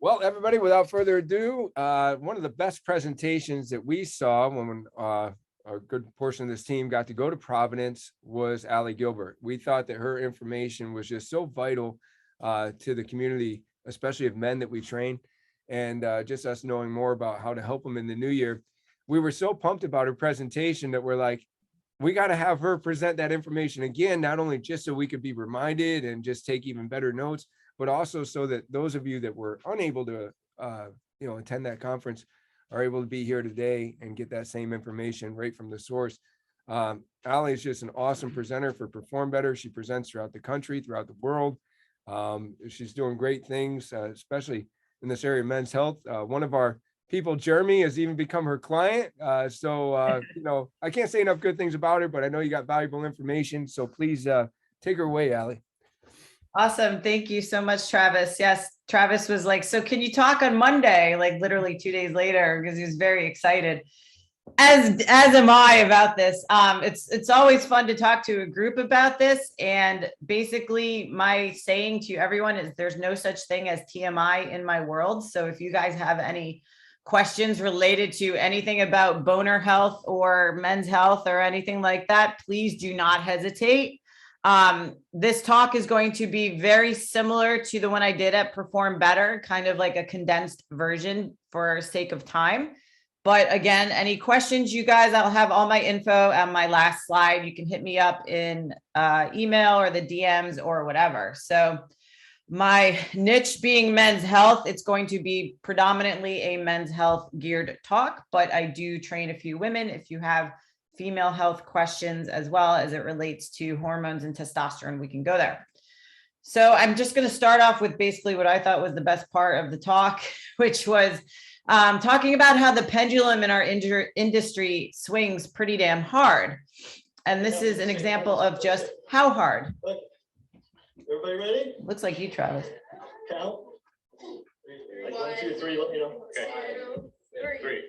Well, everybody, without further ado, one of the best presentations that we saw when a good portion of this team got to go to Providence was Ali Gilbert. We thought that her information was just so vital to the community, especially of men that we train, and just us knowing more about how to help them in the new year. We were so pumped about her presentation that we're like, we got to have her present that information again, not only just so we could be reminded and just take even better notes, but also so that those of you that were unable to, attend that conference are able to be here today and get that same information right from the source. Ali is just an awesome presenter for Perform Better. She presents throughout the country, throughout the world. She's doing great things, especially in this area of men's health. One of our people, Jeremy, has even become her client. I can't say enough good things about her, but I know you got valuable information. So please take her away, Ali. Awesome. Thank you so much, Travis. Yes, Travis was like, so can you talk on Monday, like literally 2 days later, because he was very excited. As am I about this. It's always fun to talk to a group about this. And basically my saying to everyone is there's no such thing as TMI in my world. So if you guys have any questions related to anything about boner health or men's health or anything like that, please do not hesitate. This talk is going to be very similar to the one I did at Perform Better, kind of like a condensed version for sake of time. But again, any questions, you guys, I'll have all my info on my last slide. You can hit me up in email or the DMs or whatever. So my niche being men's health, it's going to be predominantly a men's health geared talk, but I do train a few women if you have female health questions as well as it relates to hormones and testosterone, we can go there. So I'm just going to start off with basically what I thought was the best part of the talk, which was talking about how the pendulum in our industry swings pretty damn hard. And this is an example of just how hard. Everybody ready? Looks like you, Travis. Count. Like 1, 2, 3, let me know. Okay. 3.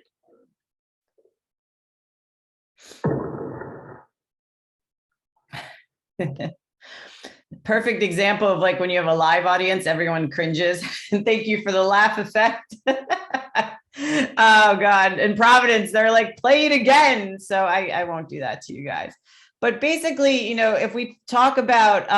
Perfect example of like when you have a live audience, everyone cringes. And thank you for the laugh effect. Oh God, in Providence, they're like, play it again. So I won't do that to you guys. But basically, if we talk about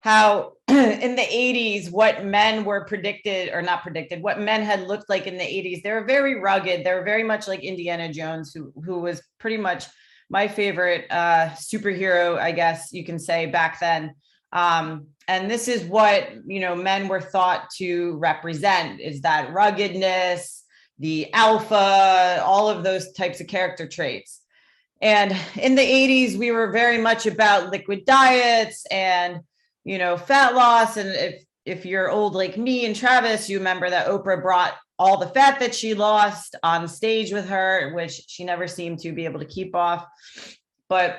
how in the 80s, what men were predicted or not predicted, what men had looked like in the 80s, they were very rugged. They were very much like Indiana Jones, who was pretty much my favorite superhero, I guess you can say back then. And this is what, men were thought to represent, is that ruggedness, the alpha, all of those types of character traits. And in the 80s, we were very much about liquid diets and, fat loss. And if you're old like me and Travis, you remember that Oprah brought all the fat that she lost on stage with her, which she never seemed to be able to keep off. But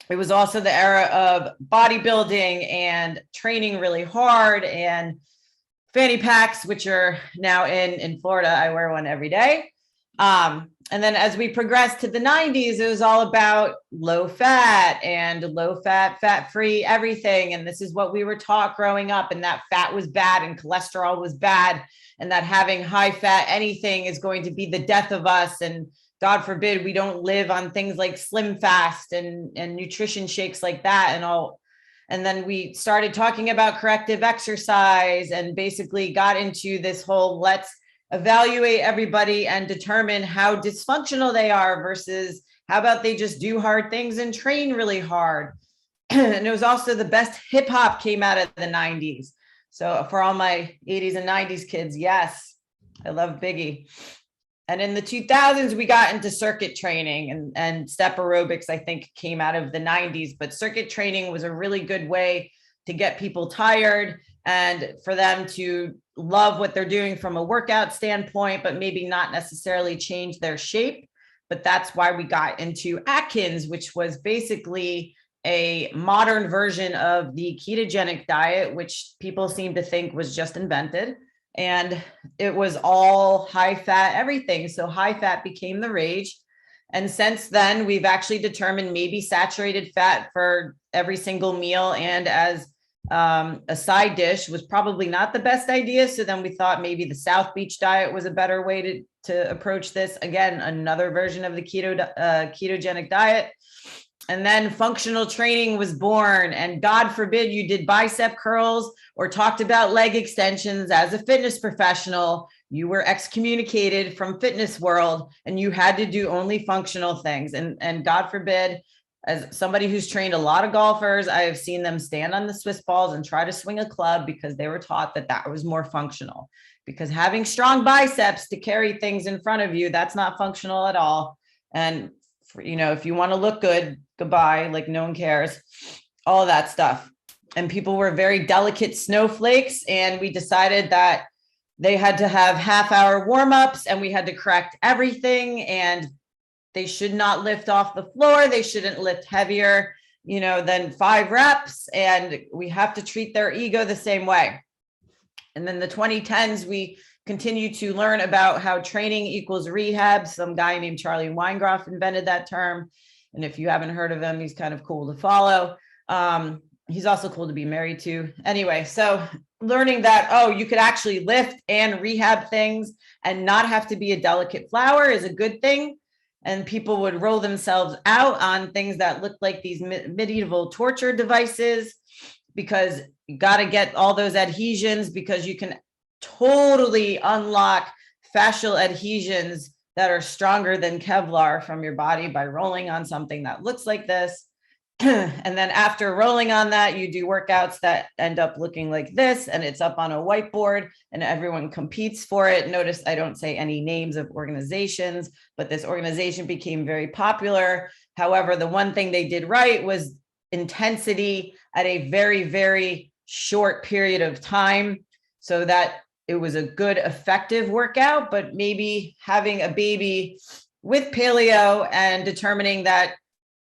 it was also the era of bodybuilding and training really hard and fanny packs, which are now in Florida. I wear one every day. And then as we progressed to the 90s, it was all about low fat and low fat, fat-free, everything. And this is what we were taught growing up, and that fat was bad and cholesterol was bad, and that having high fat anything is going to be the death of us. And God forbid we don't live on things like Slim Fast and nutrition shakes like that and all. And then we started talking about corrective exercise and basically got into this whole let's evaluate everybody and determine how dysfunctional they are versus how about they just do hard things and train really hard. And it was also the best hip hop came out of the 90s. So for all my 80s and 90s kids, yes, I love Biggie. And in the 2000s, we got into circuit training and step aerobics, I think, came out of the 90s. But circuit training was a really good way to get people tired and for them to love what they're doing from a workout standpoint, but maybe not necessarily change their shape. But that's why we got into Atkins, which was basically a modern version of the ketogenic diet, which people seem to think was just invented. And it was all high fat, everything. So high fat became the rage. And since then, we've actually determined maybe saturated fat for every single meal. And as A side dish was probably not the best idea. So then we thought maybe the South Beach diet was a better way to approach this. Again, another version of the ketogenic diet. And then functional training was born. And God forbid you did bicep curls or talked about leg extensions as a fitness professional. You were excommunicated from fitness world and you had to do only functional things. And God forbid, as somebody who's trained a lot of golfers, I have seen them stand on the Swiss balls and try to swing a club because they were taught that that was more functional. Because having strong biceps to carry things in front of you, that's not functional at all. And if you want to look good, goodbye, like no one cares, all of that stuff. And people were very delicate snowflakes. And we decided that they had to have half-hour warm-ups and we had to correct everything. And they should not lift off the floor. They shouldn't lift heavier, than 5 reps. And we have to treat their ego the same way. And then the 2010s, we continue to learn about how training equals rehab. Some guy named Charlie Weingroff invented that term. And if you haven't heard of him, he's kind of cool to follow. He's also cool to be married to. Anyway, so learning that, you could actually lift and rehab things and not have to be a delicate flower is a good thing. And people would roll themselves out on things that look like these medieval torture devices because you got to get all those adhesions because you can totally unlock fascial adhesions that are stronger than Kevlar from your body by rolling on something that looks like this. And then after rolling on that, you do workouts that end up looking like this, and it's up on a whiteboard and everyone competes for it. Notice I don't say any names of organizations, but this organization became very popular. However, the one thing they did right was intensity at a very, very short period of time so that it was a good, effective workout. But maybe having a baby with paleo and determining that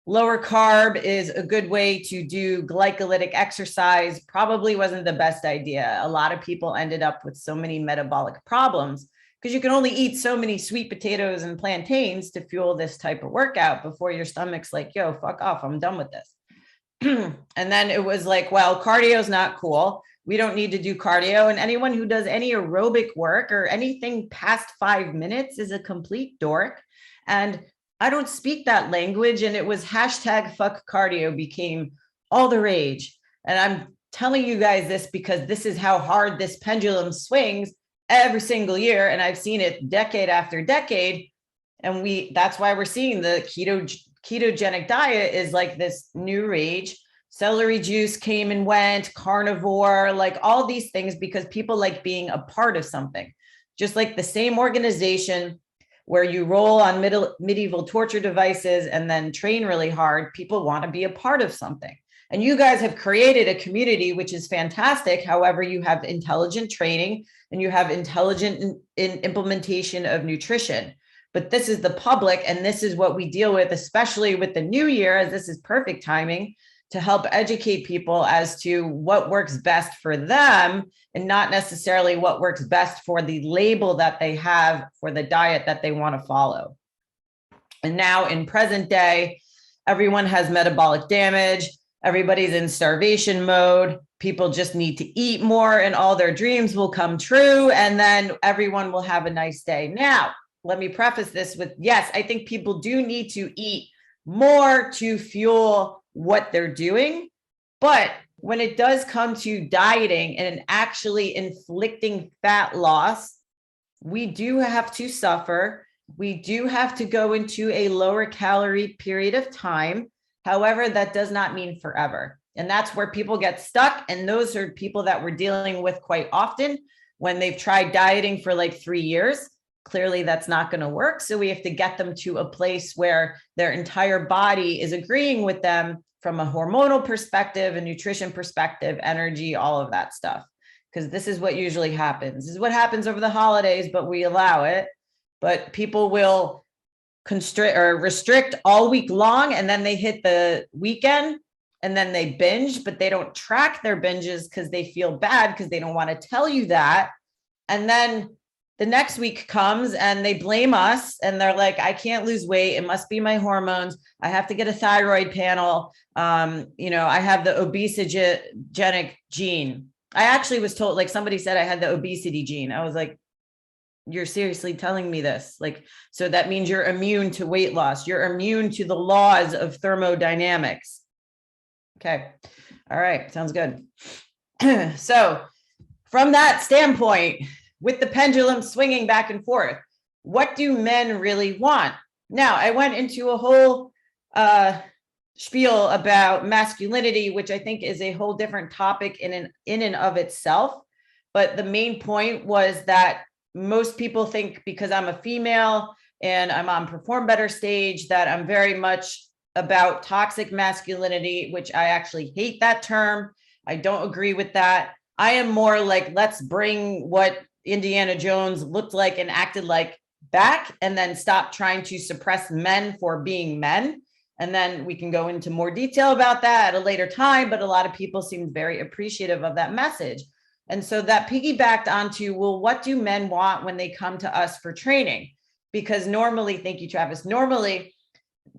lower carb is a good way to do glycolytic exercise probably wasn't the best idea. A lot of people ended up with so many metabolic problems because you can only eat so many sweet potatoes and plantains to fuel this type of workout before your stomach's like, yo, fuck off, I'm done with this. And then it was like, well, cardio is not cool. We don't need to do cardio. And anyone who does any aerobic work or anything past 5 minutes is a complete dork. And I don't speak that language. And it was hashtag fuck cardio became all the rage. And I'm telling you guys this because this is how hard this pendulum swings every single year. And I've seen it decade after decade. And that's why we're seeing the ketogenic diet is like this new rage. Celery juice came and went, carnivore, like all these things, because people like being a part of something. Just like the same organization where you roll on medieval torture devices and then train really hard, people want to be a part of something. And you guys have created a community, which is fantastic. However, you have intelligent training and you have intelligent implementation of nutrition. But this is the public, and this is what we deal with, especially with the new year, as this is perfect timing to help educate people as to what works best for them and not necessarily what works best for the label that they have for the diet that they want to follow. And now in present day, everyone has metabolic damage. Everybody's in starvation mode. People just need to eat more and all their dreams will come true. And then everyone will have a nice day. Now, let me preface this with, yes, I think people do need to eat more to fuel what they're doing. But when it does come to dieting and actually inflicting fat loss, we do have to suffer. We do have to go into a lower calorie period of time. However, that does not mean forever. And that's where people get stuck. And those are people that we're dealing with quite often when they've tried dieting for like 3 years. Clearly, that's not going to work. So we have to get them to a place where their entire body is agreeing with them from a hormonal perspective, a nutrition perspective, energy, all of that stuff. Because this is what usually happens. This is what happens over the holidays, but we allow it. But people will constrict or restrict all week long, and then they hit the weekend and then they binge, but they don't track their binges because they feel bad because they don't want to tell you that. And then the next week comes and they blame us and they're like, I can't lose weight. It must be my hormones. I have to get a thyroid panel. I have the obesogenic gene. I actually was told, like somebody said I had the obesity gene. I was like, you're seriously telling me this? Like, so that means you're immune to weight loss. You're immune to the laws of thermodynamics. Okay. All right. Sounds good. So from that standpoint, with the pendulum swinging back and forth, what do men really want? Now, I went into a whole spiel about masculinity, which I think is a whole different topic in and of itself. But the main point was that most people think because I'm a female and I'm on Perform Better stage that I'm very much about toxic masculinity, which I actually hate that term. I don't agree with that. I am more like, let's bring what Indiana Jones looked like and acted like back, and then stop trying to suppress men for being men. And then we can go into more detail about that at a later time, but a lot of people seemed very appreciative of that message. And so that piggybacked onto, well, what do men want when they come to us for training? Because normally, thank you, Travis, normally,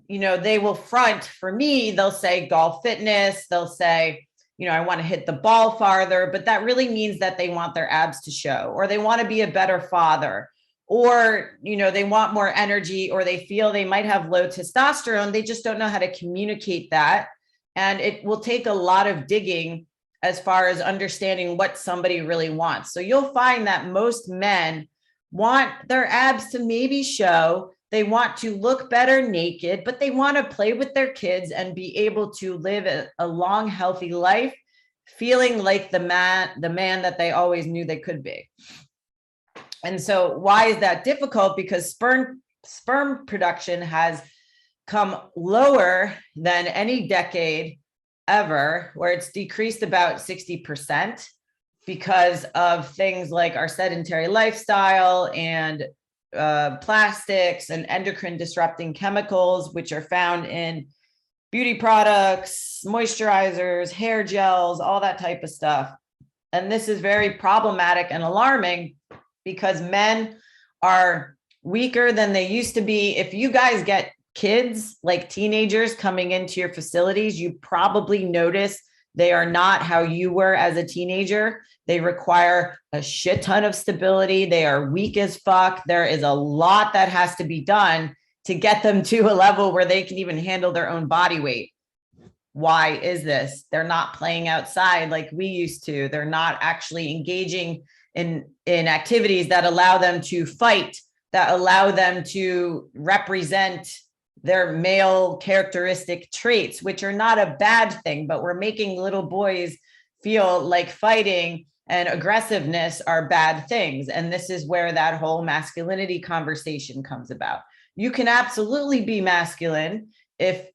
they will front for me, they'll say golf fitness, they'll say, I want to hit the ball farther, but that really means that they want their abs to show, or they want to be a better father, or, they want more energy, or they feel they might have low testosterone. They just don't know how to communicate that. And it will take a lot of digging as far as understanding what somebody really wants. So you'll find that most men want their abs to maybe show, they want to look better naked, but they want to play with their kids and be able to live a long, healthy life, feeling like the man that they always knew they could be. And so why is that difficult? Because sperm production has come lower than any decade ever, where it's decreased about 60% because of things like our sedentary lifestyle and plastics and endocrine disrupting chemicals, which are found in beauty products, moisturizers, hair gels, all that type of stuff. And this is very problematic and alarming because men are weaker than they used to be. If you guys get kids, like teenagers coming into your facilities, you probably notice they are not how you were as a teenager. They require a shit ton of stability. They are weak as fuck. There is a lot that has to be done to get them to a level where they can even handle their own body weight. Why is this? They're not playing outside like we used to. They're not actually engaging in activities that allow them to fight, that allow them to represent their male characteristic traits, which are not a bad thing, but we're making little boys feel like fighting and aggressiveness are bad things. And this is where that whole masculinity conversation comes about. You can absolutely be masculine if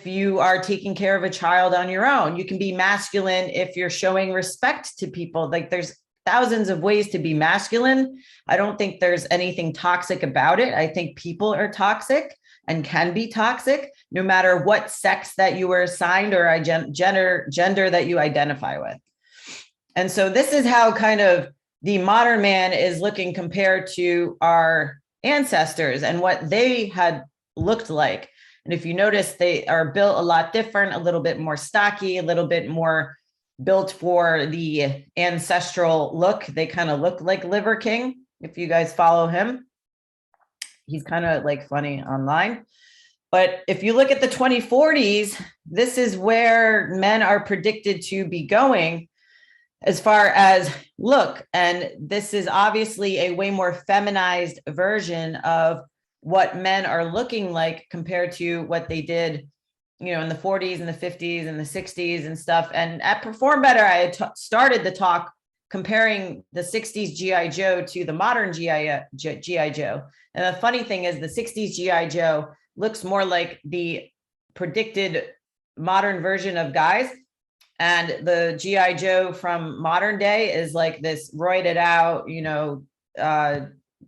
you are taking care of a child on your own. You can be masculine if you're showing respect to people. Like there's thousands of ways to be masculine. I don't think there's anything toxic about it. I think people are toxic and can be toxic no matter what sex that you were assigned or gender that you identify with. And so this is how kind of the modern man is looking compared to our ancestors and what they had looked like. And if you notice, they are built a lot different, a little bit more stocky, a little bit more built for the ancestral look. They kind of look like Liver King. If you guys follow him, he's kind of like funny online. But if you look at the 2040s, this is where men are predicted to be going as far as look. And this is obviously a way more feminized version of what men are looking like compared to what they did, in the 40s and the 50s and the 60s and stuff. And at Perform Better, I had started the talk comparing the 60s G.I. Joe to the modern G.I. Joe. And the funny thing is the 60s G.I. Joe looks more like the predicted modern version of guys. And the G.I. Joe from modern day is like this roided out,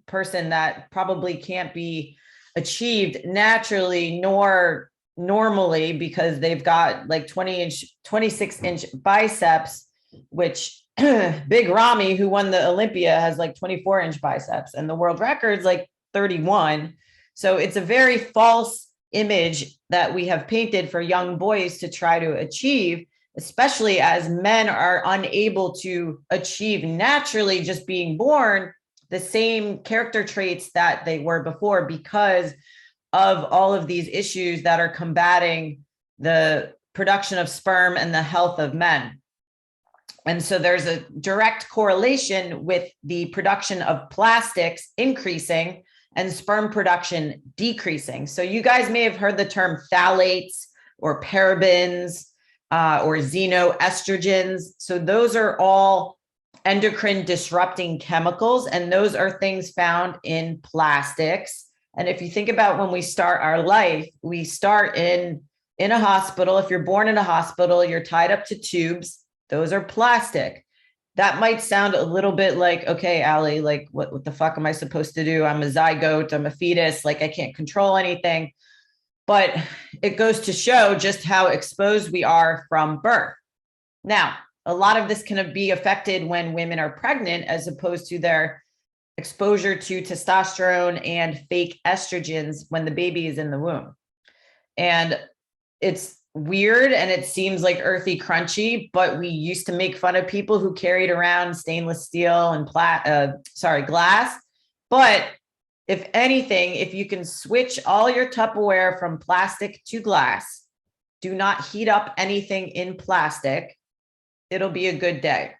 person that probably can't be achieved naturally nor normally because they've got like 26-inch biceps which Big Ramy, who won the Olympia, has like 24-inch biceps, and the world record's like 31. So it's a very false image that we have painted for young boys to try to achieve, especially as men are unable to achieve naturally just being born the same character traits that they were before because of all of these issues that are combating the production of sperm and the health of men. And so there's a direct correlation with the production of plastics increasing and sperm production decreasing. So you guys may have heard the term phthalates or parabens or xenoestrogens. So those are all endocrine disrupting chemicals, and those are things found in plastics. And if you think about when we start our life, we start in a hospital. If you're born in a hospital, you're tied up to tubes. Those are plastic. That might sound a little bit like, okay, Ali, like what the fuck am I supposed to do? I'm a zygote, I'm a fetus, like I can't control anything. But it goes to show just how exposed we are from birth. Now, a lot of this can be affected when women are pregnant, as opposed to their exposure to testosterone and fake estrogens when the baby is in the womb. And it's weird and it seems like earthy crunchy, but we used to make fun of people who carried around stainless steel and glass. But if anything, if you can switch all your Tupperware from plastic to glass, do not heat up anything in plastic, it'll be a good day.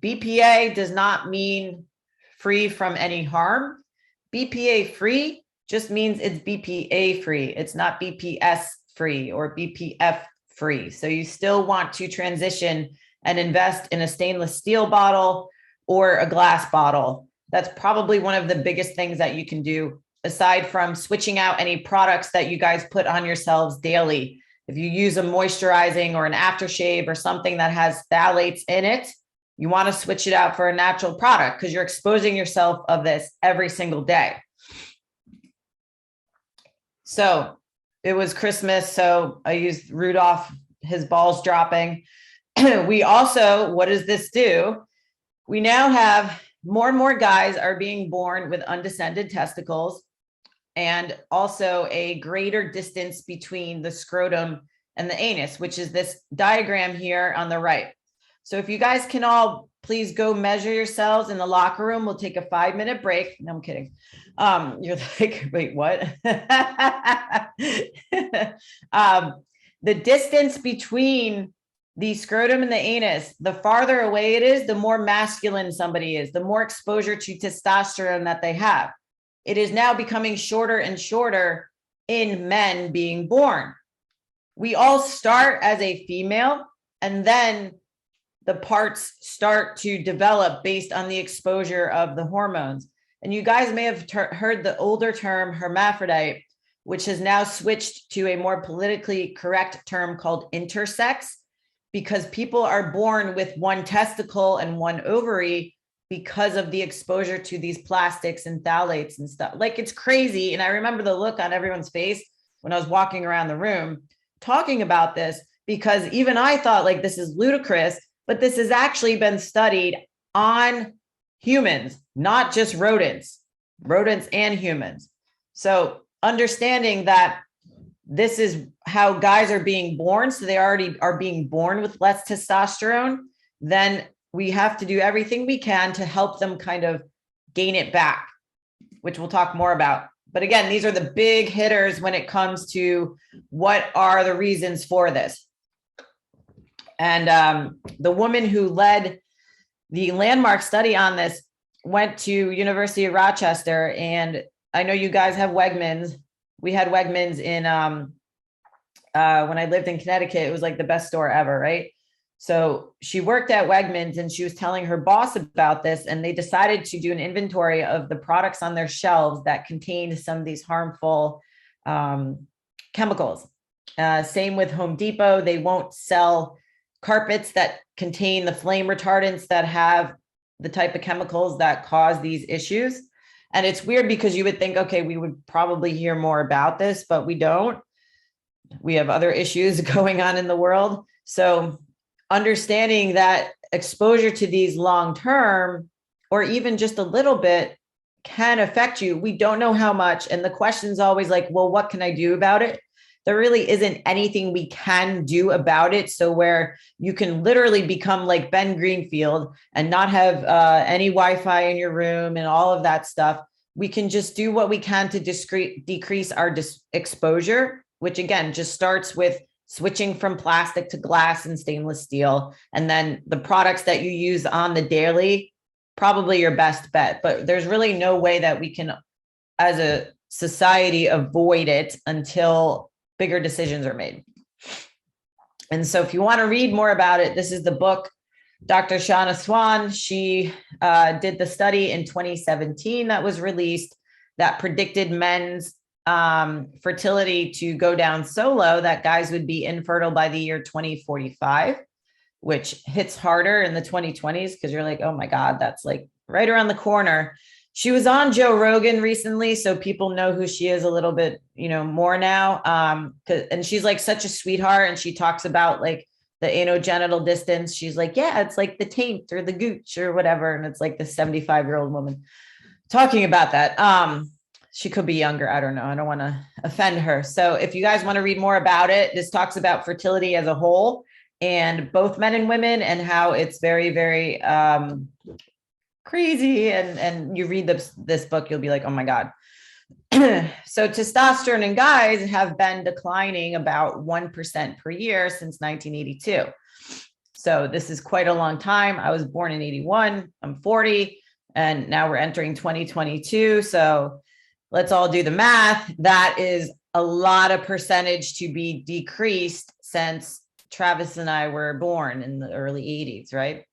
BPA does not mean free from any harm. BPA free just means it's BPA free. It's not BPS free or BPF free. So you still want to transition and invest in a stainless steel bottle or a glass bottle. That's probably one of the biggest things that you can do, aside from switching out any products that you guys put on yourselves daily. If you use a moisturizing or an aftershave or something that has phthalates in it, you want to switch it out for a natural product because you're exposing yourself of this every single day. So it was Christmas, so I used Rudolph, his balls dropping. We also, what does this do? We now have more and more guys are being born with undescended testicles and also a greater distance between the scrotum and the anus, which is this diagram here on the right. So if you guys can all please go measure yourselves in the locker room, we'll take a 5-minute break. No, I'm kidding. You're like, wait, what? The distance between the scrotum and the anus, the farther away it is, the more masculine somebody is, the more exposure to testosterone that they have. It is now becoming shorter and shorter in men being born. We all start as a female, and then the parts start to develop based on the exposure of the hormones. And you guys may have heard the older term hermaphrodite, which has now switched to a more politically correct term called intersex, because people are born with one testicle and one ovary because of the exposure to these plastics and phthalates and stuff. Like, it's crazy. And I remember the look on everyone's face when I was walking around the room talking about this, because even I thought, like, this is ludicrous, but this has actually been studied on humans, not just rodents and humans. So understanding that this is how guys are being born, so they already are being born with less testosterone, then we have to do everything we can to help them kind of gain it back, which we'll talk more about. But again, these are the big hitters when it comes to what are the reasons for this. And the woman who led the landmark study on this went to University of Rochester. And I know you guys have Wegmans. We had Wegmans in, when I lived in Connecticut, it was like the best store ever, right? So she worked at Wegmans and she was telling her boss about this, and they decided to do an inventory of the products on their shelves that contained some of these harmful chemicals. Same with Home Depot. They won't sell carpets that contain the flame retardants that have the type of chemicals that cause these issues. And it's weird because you would think, okay, we would probably hear more about this, but we don't. We have other issues going on in the world. So understanding that exposure to these long-term, or even just a little bit, can affect you. We don't know how much. And the question is always like, well, what can I do about it? There really isn't anything we can do about it. So where you can literally become like Ben Greenfield and not have any Wi-Fi in your room and all of that stuff, we can just do what we can to decrease our exposure, which again, just starts with switching from plastic to glass and stainless steel. And then the products that you use on the daily, probably your best bet. But there's really no way that we can, as a society, avoid it until bigger decisions are made. And so if you want to read more about it, this is the book. Dr. Shauna Swan, she did the study in 2017 that was released that predicted men's fertility to go down so low that guys would be infertile by the year 2045, which hits harder in the 2020s because you're like, oh my God, that's like right around the corner. She was on Joe Rogan recently, so people know who she is a little bit, more now. And she's like such a sweetheart, and she talks about like the anogenital distance. She's like, yeah, it's like the taint or the gooch or whatever. And it's like the 75-year-old woman talking about that. She could be younger. I don't know. I don't want to offend her. So if you guys want to read more about it, this talks about fertility as a whole and both men and women, and how it's very, very crazy. And you read this book, you'll be like, oh my God. So testosterone in guys have been declining about 1% per year since 1982. So this is quite a long time. I was born in 81. I'm 40, and now we're entering 2022. So let's all do the math. That is a lot of percentage to be decreased since Travis and I were born in the early 80s, right?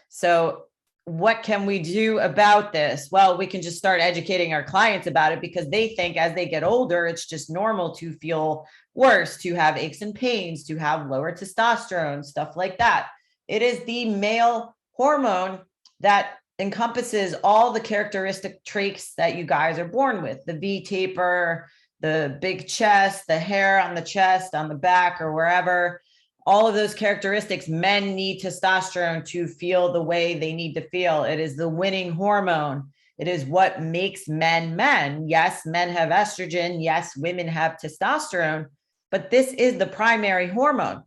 So what can we do about this? Well, we can just start educating our clients about it, because they think as they get older, it's just normal to feel worse, to have aches and pains, to have lower testosterone, stuff like that. It is the male hormone that encompasses all the characteristic traits that you guys are born with: the V taper, the big chest, the hair on the chest, on the back, or wherever. All of those characteristics, men need testosterone to feel the way they need to feel. It is the winning hormone. It is what makes men men. Yes, men have estrogen. Yes, women have testosterone, but this is the primary hormone.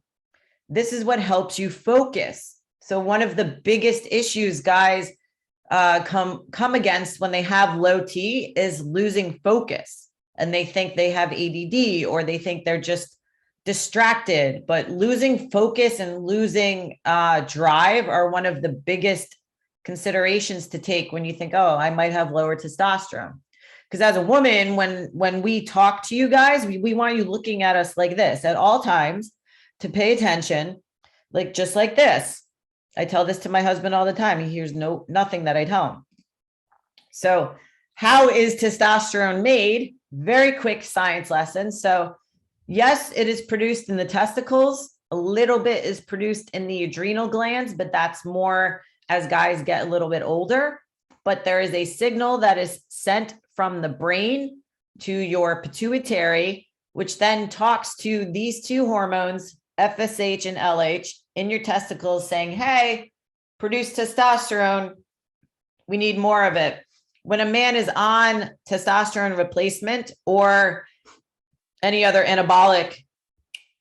This is what helps you focus. So one of the biggest issues guys come against when they have low T is losing focus, and they think they have ADD, or they think they're just distracted. But losing focus and losing drive are one of the biggest considerations to take when you think, oh, I might have lower testosterone. Because as a woman, when we talk to you guys, we want you looking at us like this at all times, to pay attention, like just like this. I tell this to my husband all the time. He hears nothing that I tell him. So how is testosterone made? Very quick science lesson. So yes, it is produced in the testicles. A little bit is produced in the adrenal glands, but that's more as guys get a little bit older. But there is a signal that is sent from the brain to your pituitary, which then talks to these two hormones, FSH and LH, in your testicles, saying, hey, produce testosterone. We need more of it. When a man is on testosterone replacement or any other anabolic,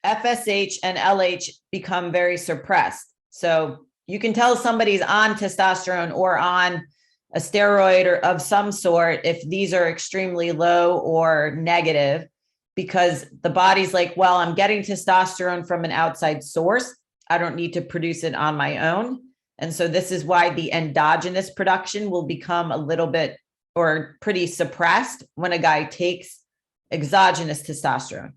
FSH and LH become very suppressed. So you can tell somebody's on testosterone or on a steroid or of some sort if these are extremely low or negative, because the body's like, well, I'm getting testosterone from an outside source. I don't need to produce it on my own. And so this is why the endogenous production will become a little bit or pretty suppressed when a guy takes exogenous testosterone.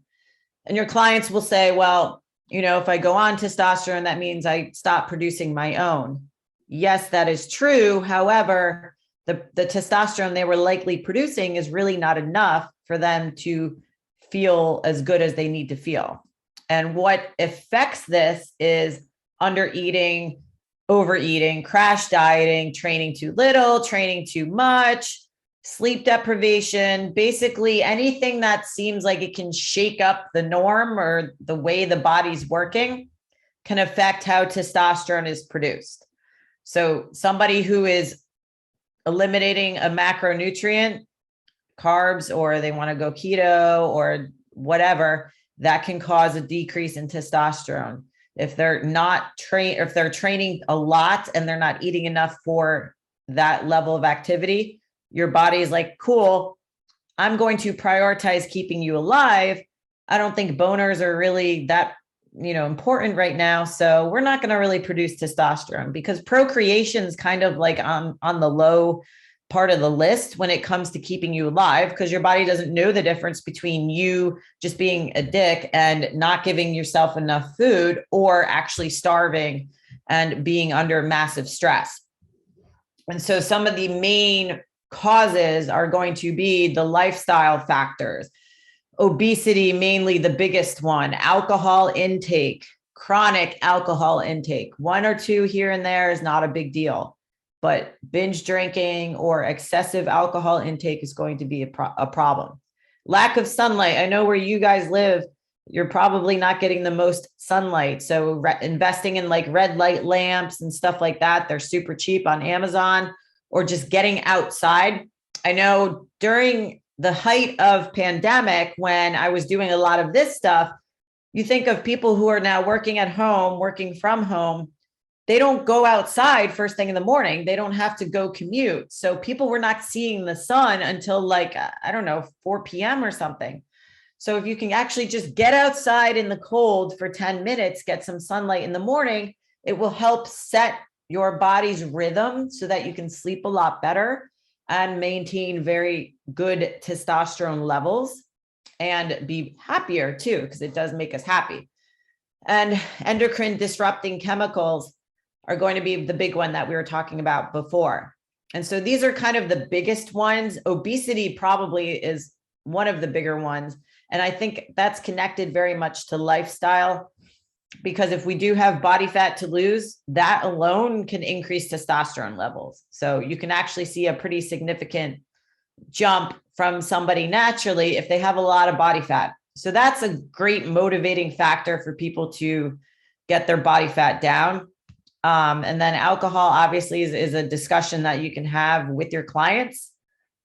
And your clients will say, well, if I go on testosterone, that means I stop producing my own. Yes, that is true. However, the testosterone they were likely producing is really not enough for them to feel as good as they need to feel. And what affects this is under eating, overeating, crash dieting, training too little, training too much, sleep deprivation, basically anything that seems like it can shake up the norm or the way the body's working can affect how testosterone is produced. So somebody who is eliminating a macronutrient, carbs, or they want to go keto or whatever, that can cause a decrease in testosterone. If they're not if they're training a lot and they're not eating enough for that level of activity, your body is like, cool, I'm going to prioritize keeping you alive. I don't think boners are really that, important right now. So we're not going to really produce testosterone, because procreation is kind of like on the low part of the list when it comes to keeping you alive, because your body doesn't know the difference between you just being a dick and not giving yourself enough food, or actually starving and being under massive stress. And so some of the main causes are going to be the lifestyle factors. Obesity, mainly the biggest one, alcohol intake, chronic alcohol intake. 1 or 2 here and there is not a big deal, but binge drinking or excessive alcohol intake is going to be a problem. Lack of sunlight. I know where you guys live, you're probably not getting the most sunlight. So investing in like red light lamps and stuff like that, they're super cheap on Amazon, or just getting outside. I know during the height of pandemic, when I was doing a lot of this stuff, you think of people who are now working at home, working from home, they don't go outside first thing in the morning. They don't have to go commute. So people were not seeing the sun until like, 4 p.m. or something. So if you can actually just get outside in the cold for 10 minutes, get some sunlight in the morning, it will help set your body's rhythm so that you can sleep a lot better and maintain very good testosterone levels and be happier too, because it does make us happy. And endocrine disrupting chemicals are going to be the big one that we were talking about before. And so these are kind of the biggest ones. Obesity probably is one of the bigger ones. And I think that's connected very much to lifestyle, because if we do have body fat to lose, that alone can increase testosterone levels. So you can actually see a pretty significant jump from somebody naturally if they have a lot of body fat. So that's a great motivating factor for people to get their body fat down. And then alcohol obviously is a discussion that you can have with your clients.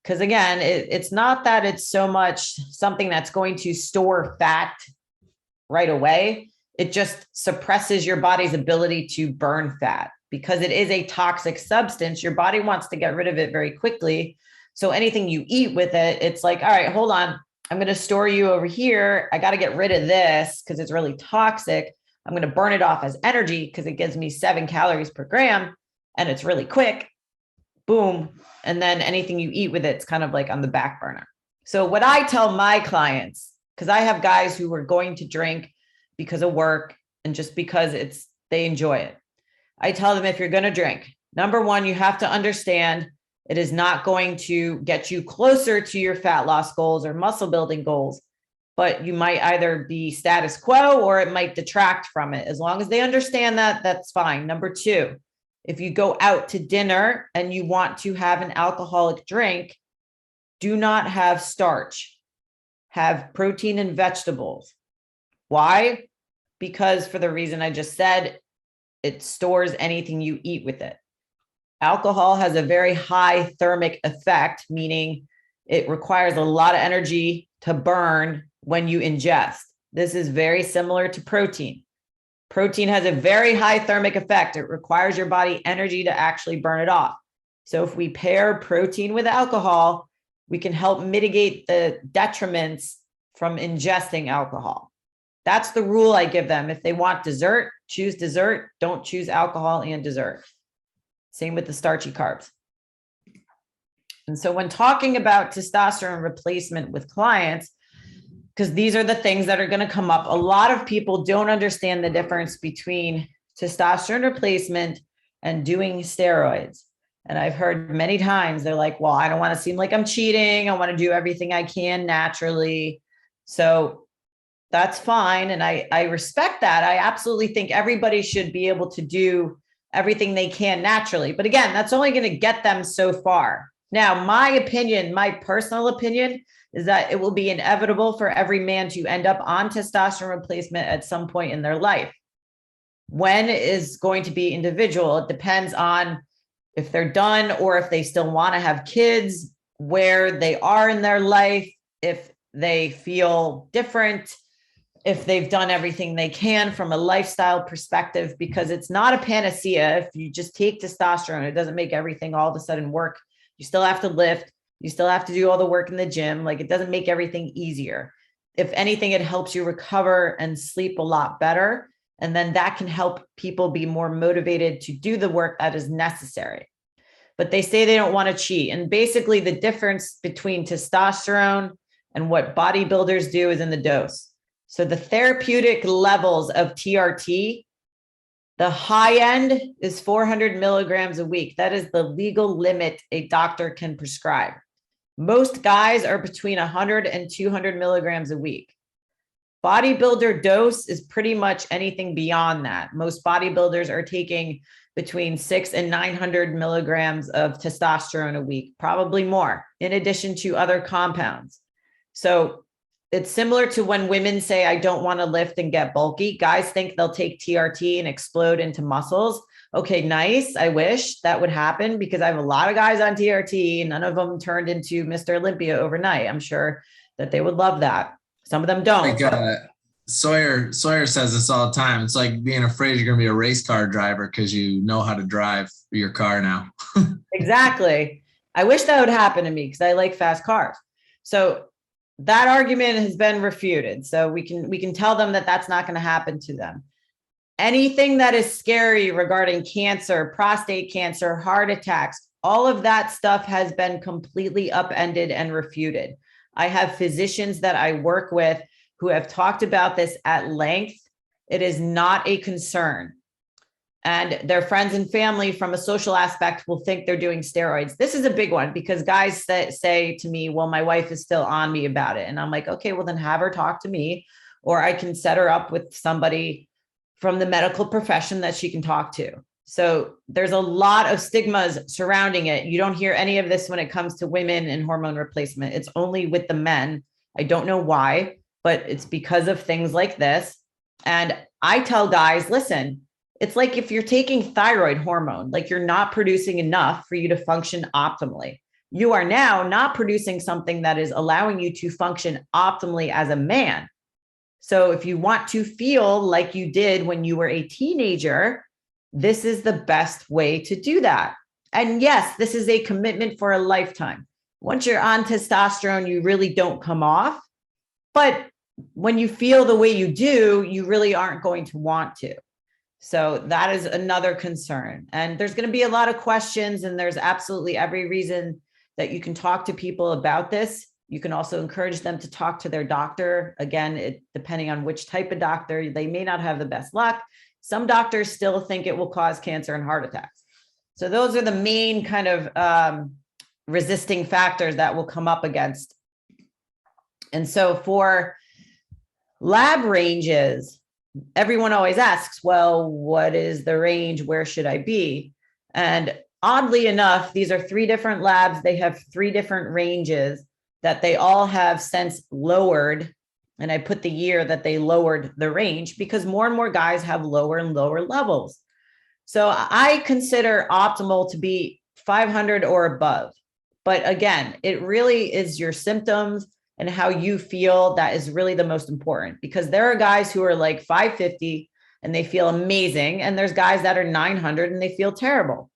Because again, it's not that it's so much something that's going to store fat right away. It just suppresses your body's ability to burn fat, because it is a toxic substance. Your body wants to get rid of it very quickly. So anything you eat with it, it's like, all right, hold on, I'm going to store you over here. I got to get rid of this because it's really toxic. I'm going to burn it off as energy because it gives me 7 calories per gram and it's really quick. Boom. And then anything you eat with it's kind of like on the back burner. So what I tell my clients, because I have guys who are going to drink because of work and just because they enjoy it. I tell them, if you're going to drink, number one, you have to understand it is not going to get you closer to your fat loss goals or muscle building goals, but you might either be status quo or it might detract from it. As long as they understand that, that's fine. Number two, if you go out to dinner and you want to have an alcoholic drink, do not have starch, have protein and vegetables. Why? Because for the reason I just said, it stores anything you eat with it. Alcohol has a very high thermic effect, meaning it requires a lot of energy to burn when you ingest. This is very similar to protein. Protein has a very high thermic effect. It requires your body energy to actually burn it off. So if we pair protein with alcohol, we can help mitigate the detriments from ingesting alcohol. That's the rule I give them. If they want dessert, choose dessert. Don't choose alcohol and dessert. Same with the starchy carbs. And so when talking about testosterone replacement with clients, because these are the things that are going to come up, a lot of people don't understand the difference between testosterone replacement and doing steroids. And I've heard many times they're like, well, I don't want to seem like I'm cheating. I want to do everything I can naturally. So that's fine. And I respect that. I absolutely think everybody should be able to do everything they can naturally. But again, that's only going to get them so far. Now, my opinion, my personal opinion, is that it will be inevitable for every man to end up on testosterone replacement at some point in their life. When is going to be individual. It depends on if they're done or if they still want to have kids, where they are in their life, if they feel different, if they've done everything they can from a lifestyle perspective, because it's not a panacea. If you just take testosterone, it doesn't make everything all of a sudden work. You still have to lift. You still have to do all the work in the gym. Like, it doesn't make everything easier. If anything, it helps you recover and sleep a lot better. And then that can help people be more motivated to do the work that is necessary. But they say they don't want to cheat. And basically the difference between testosterone and what bodybuilders do is in the dose. So the therapeutic levels of TRT, the high end is 400 milligrams a week. That is the legal limit a doctor can prescribe. Most guys are between 100 and 200 milligrams a week. Bodybuilder dose is pretty much anything beyond that. Most bodybuilders are taking between 600 and 900 milligrams of testosterone a week, probably more, in addition to other compounds. So it's similar to when women say, I don't want to lift and get bulky. Guys think they'll take TRT and explode into muscles. Okay, nice. I wish that would happen, because I have a lot of guys on TRT. None of them turned into Mr. Olympia overnight. I'm sure that they would love that. Some of them don't. Like Sawyer says this all the time. It's like being afraid you're going to be a race car driver because you know how to drive your car now. Exactly. I wish that would happen to me because I like fast cars. So that argument has been refuted. So we can tell them that that's not going to happen to them. Anything that is scary regarding cancer, prostate cancer, heart attacks, all of that stuff has been completely upended and refuted. I have physicians that I work with who have talked about this at length. It is not a concern. And their friends and family from a social aspect will think they're doing steroids. This is a big one, because guys say to me, well, my wife is still on me about it. And I'm like, okay, well then have her talk to me, or I can set her up with somebody from the medical profession that she can talk to. So there's a lot of stigmas surrounding it. You don't hear any of this when it comes to women and hormone replacement. It's only with the men. I don't know why, but it's because of things like this. And I tell guys, listen, it's like if you're taking thyroid hormone, like you're not producing enough for you to function optimally. You are now not producing something that is allowing you to function optimally as a man. So if you want to feel like you did when you were a teenager, this is the best way to do that. And yes, this is a commitment for a lifetime. Once you're on testosterone, you really don't come off. But when you feel the way you do, you really aren't going to want to. So that is another concern. And there's going to be a lot of questions, and there's absolutely every reason that you can talk to people about this. You can also encourage them to talk to their doctor. Again, depending on which type of doctor, they may not have the best luck. Some doctors still think it will cause cancer and heart attacks. So those are the main kind of resisting factors that will come up against. And so for lab ranges, everyone always asks, well, what is the range? Where should I be? And oddly enough, these are 3 different labs. They have 3 different ranges that they all have since lowered. And I put the year that they lowered the range, because more and more guys have lower and lower levels. So I consider optimal to be 500 or above. But again, it really is your symptoms and how you feel that is really the most important, because there are guys who are like 550 and they feel amazing. And there's guys that are 900 and they feel terrible.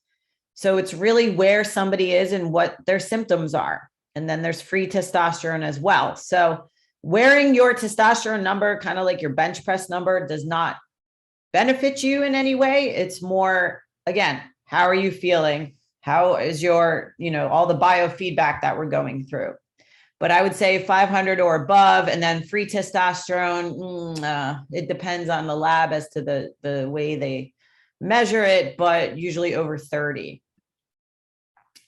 So it's really where somebody is and what their symptoms are. And then there's free testosterone as well. So wearing your testosterone number, kind of like your bench press number, does not benefit you in any way. It's more, again, how are you feeling? How is your, all the biofeedback that we're going through? But I would say 500 or above, and then free testosterone, it depends on the lab as to the way they measure it, but usually over 30.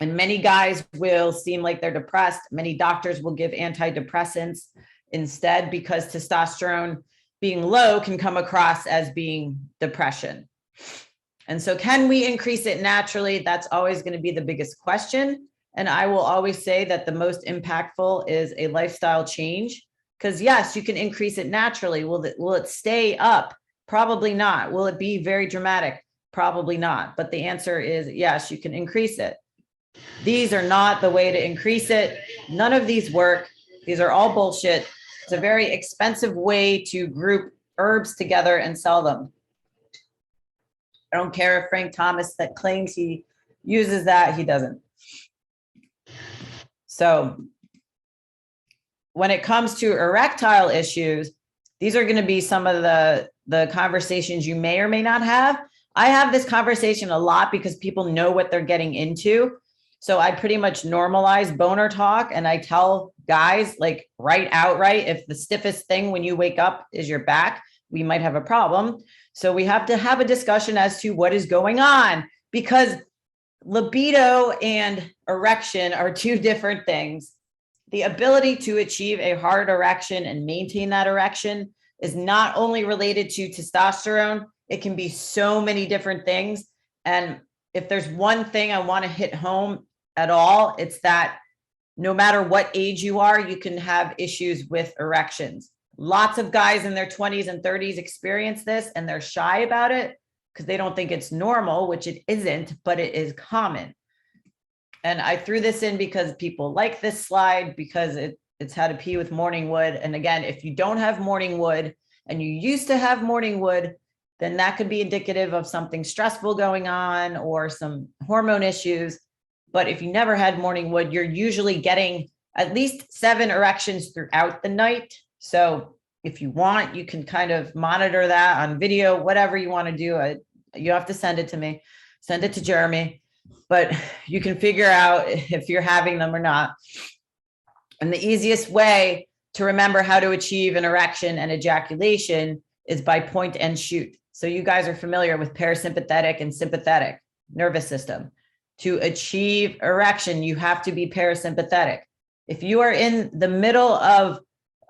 And many guys will seem like they're depressed. Many doctors will give antidepressants instead, because testosterone being low can come across as being depression. And so can we increase it naturally? That's always going to be the biggest question. And I will always say that the most impactful is a lifestyle change, because yes, you can increase it naturally. Will it stay up Probably not. Will it be very dramatic? Probably not. But the answer is yes, you can increase it. These are not the way to increase it. None of these work. These are all bullshit. It's a very expensive way to group herbs together and sell them. I don't care if Frank Thomas that claims he uses that, he doesn't. So when it comes to erectile issues, these are going to be some of the conversations you may or may not have. I have this conversation a lot because people know what they're getting into. So I pretty much normalize boner talk, and I tell guys like outright, if the stiffest thing when you wake up is your back, we might have a problem. So we have to have a discussion as to what is going on, because libido and erection are two different things. The ability to achieve a hard erection and maintain that erection is not only related to testosterone, it can be so many different things. And if there's one thing I want to hit home at all, it's that no matter what age you are, you can have issues with erections. Lots of guys in their 20s and 30s experience this, and they're shy about it because they don't think it's normal, which it isn't, but it is common. And I threw this in because people like this slide because it's how to pee with morning wood. And again, if you don't have morning wood and you used to have morning wood, then that could be indicative of something stressful going on or some hormone issues. But if you never had morning wood, you're usually getting at least 7 erections throughout the night. So if you want, you can kind of monitor that on video, whatever you want to do. You have to send it to me, send it to Jeremy, but you can figure out if you're having them or not. And the easiest way to remember how to achieve an erection and ejaculation is by point and shoot. So you guys are familiar with parasympathetic and sympathetic nervous system. To achieve erection, you have to be parasympathetic. If you are in the middle of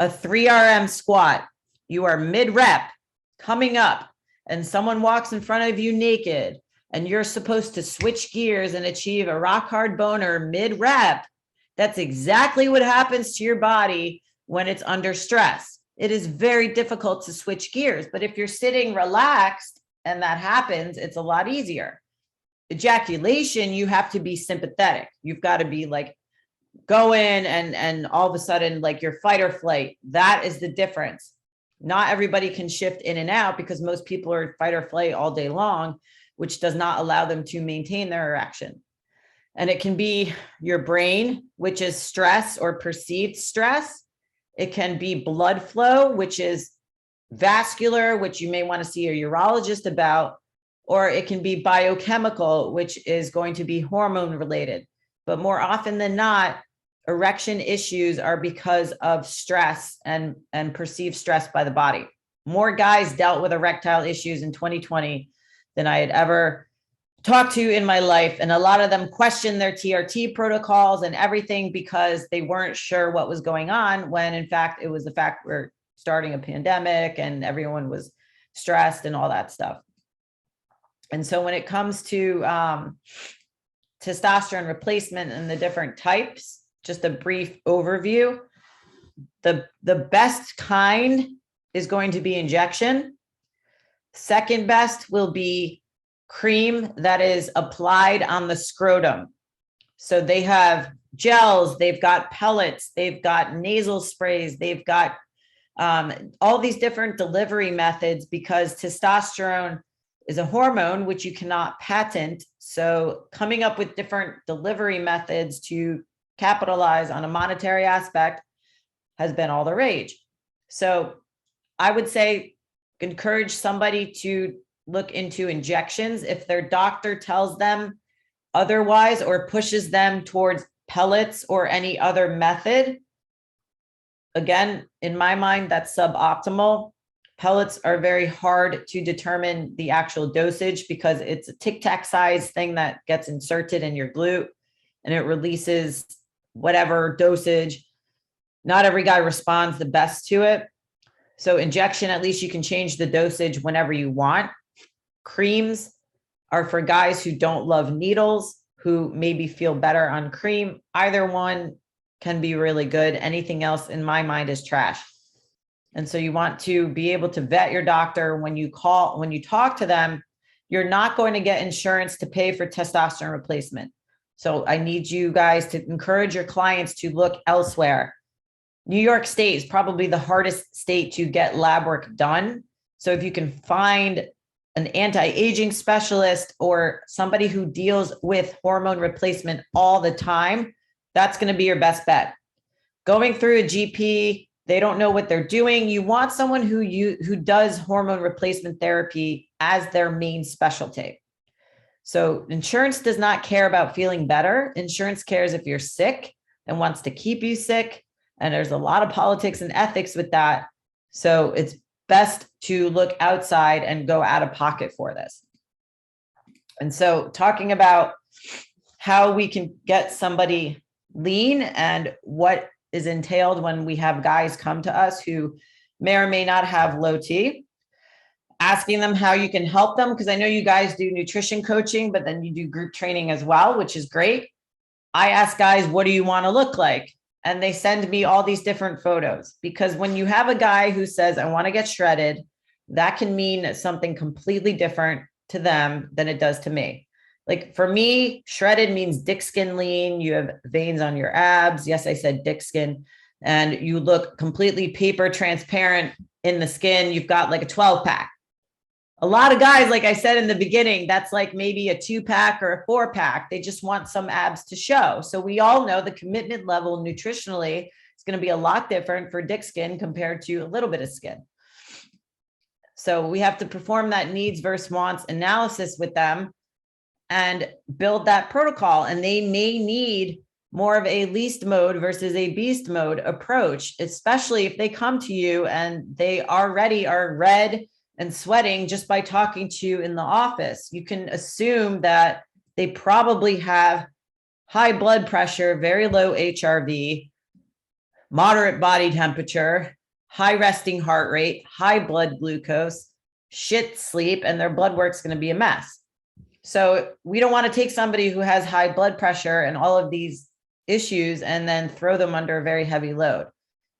a 3RM squat, you are mid-rep coming up, and someone walks in front of you naked, and you're supposed to switch gears and achieve a rock hard boner mid-rep. That's exactly what happens to your body when it's under stress. It is very difficult to switch gears, but if you're sitting relaxed and that happens, it's a lot easier. Ejaculation, you have to be sympathetic. You've got to be like go in and all of a sudden like your fight or flight. That is the difference. Not everybody can shift in and out because most people are fight or flight all day long, which does not allow them to maintain their erection. And it can be your brain, which is stress or perceived stress. It can be blood flow, which is vascular, which you may want to see a urologist about, or it can be biochemical, which is going to be hormone related. But more often than not, erection issues are because of stress and perceived stress by the body. More guys dealt with erectile issues in 2020 than I had ever talked to in my life. And a lot of them questioned their TRT protocols and everything because they weren't sure what was going on, when in fact, it was the fact we're starting a pandemic and everyone was stressed and all that stuff. And so when it comes to testosterone replacement and the different types, just a brief overview, the best kind is going to be injection. Second best will be cream that is applied on the scrotum. So they have gels, they've got pellets, they've got nasal sprays, they've got all these different delivery methods, because testosterone is a hormone which you cannot patent. So coming up with different delivery methods to capitalize on a monetary aspect has been all the rage. So I would say encourage somebody to look into injections if their doctor tells them otherwise or pushes them towards pellets or any other method. Again, in my mind, that's suboptimal. Pellets are very hard to determine the actual dosage because it's a Tic Tac size thing that gets inserted in your glute and it releases whatever dosage. Not every guy responds the best to it. So injection, at least you can change the dosage whenever you want. Creams are for guys who don't love needles, who maybe feel better on cream. Either one can be really good. Anything else in my mind is trash. And so you want to be able to vet your doctor when you talk to them. You're not going to get insurance to pay for testosterone replacement. So I need you guys to encourage your clients to look elsewhere. New York State is probably the hardest state to get lab work done. So if you can find an anti-aging specialist or somebody who deals with hormone replacement all the time, that's going to be your best bet. Going through a GP, they don't know what they're doing. You want someone who does hormone replacement therapy as their main specialty. So insurance does not care about feeling better. Insurance cares if you're sick and wants to keep you sick. And there's a lot of politics and ethics with that. So it's best to look outside and go out of pocket for this. And so talking about how we can get somebody lean and what is entailed when we have guys come to us who may or may not have low T, asking them how you can help them. Because I know you guys do nutrition coaching, but then you do group training as well, which is great. I ask guys, what do you want to look like? And they send me all these different photos, because when you have a guy who says, I want to get shredded, that can mean something completely different to them than it does to me. Like for me, shredded means dick skin lean. You have veins on your abs. Yes, I said dick skin. And you look completely paper transparent in the skin. You've got like a 12 pack. A lot of guys, like I said in the beginning, that's like maybe a 2-pack or a 4-pack. They just want some abs to show. So we all know the commitment level nutritionally is going to be a lot different for dick skin compared to a little bit of skin. So we have to perform that needs versus wants analysis with them and build that protocol. And they may need more of a least mode versus a beast mode approach, especially if they come to you and they already are red and sweating just by talking to you in the office. You can assume that they probably have high blood pressure, very low HRV, moderate body temperature, high resting heart rate, high blood glucose, shit sleep, and their blood work's going to be a mess. So we don't want to take somebody who has high blood pressure and all of these issues and then throw them under a very heavy load.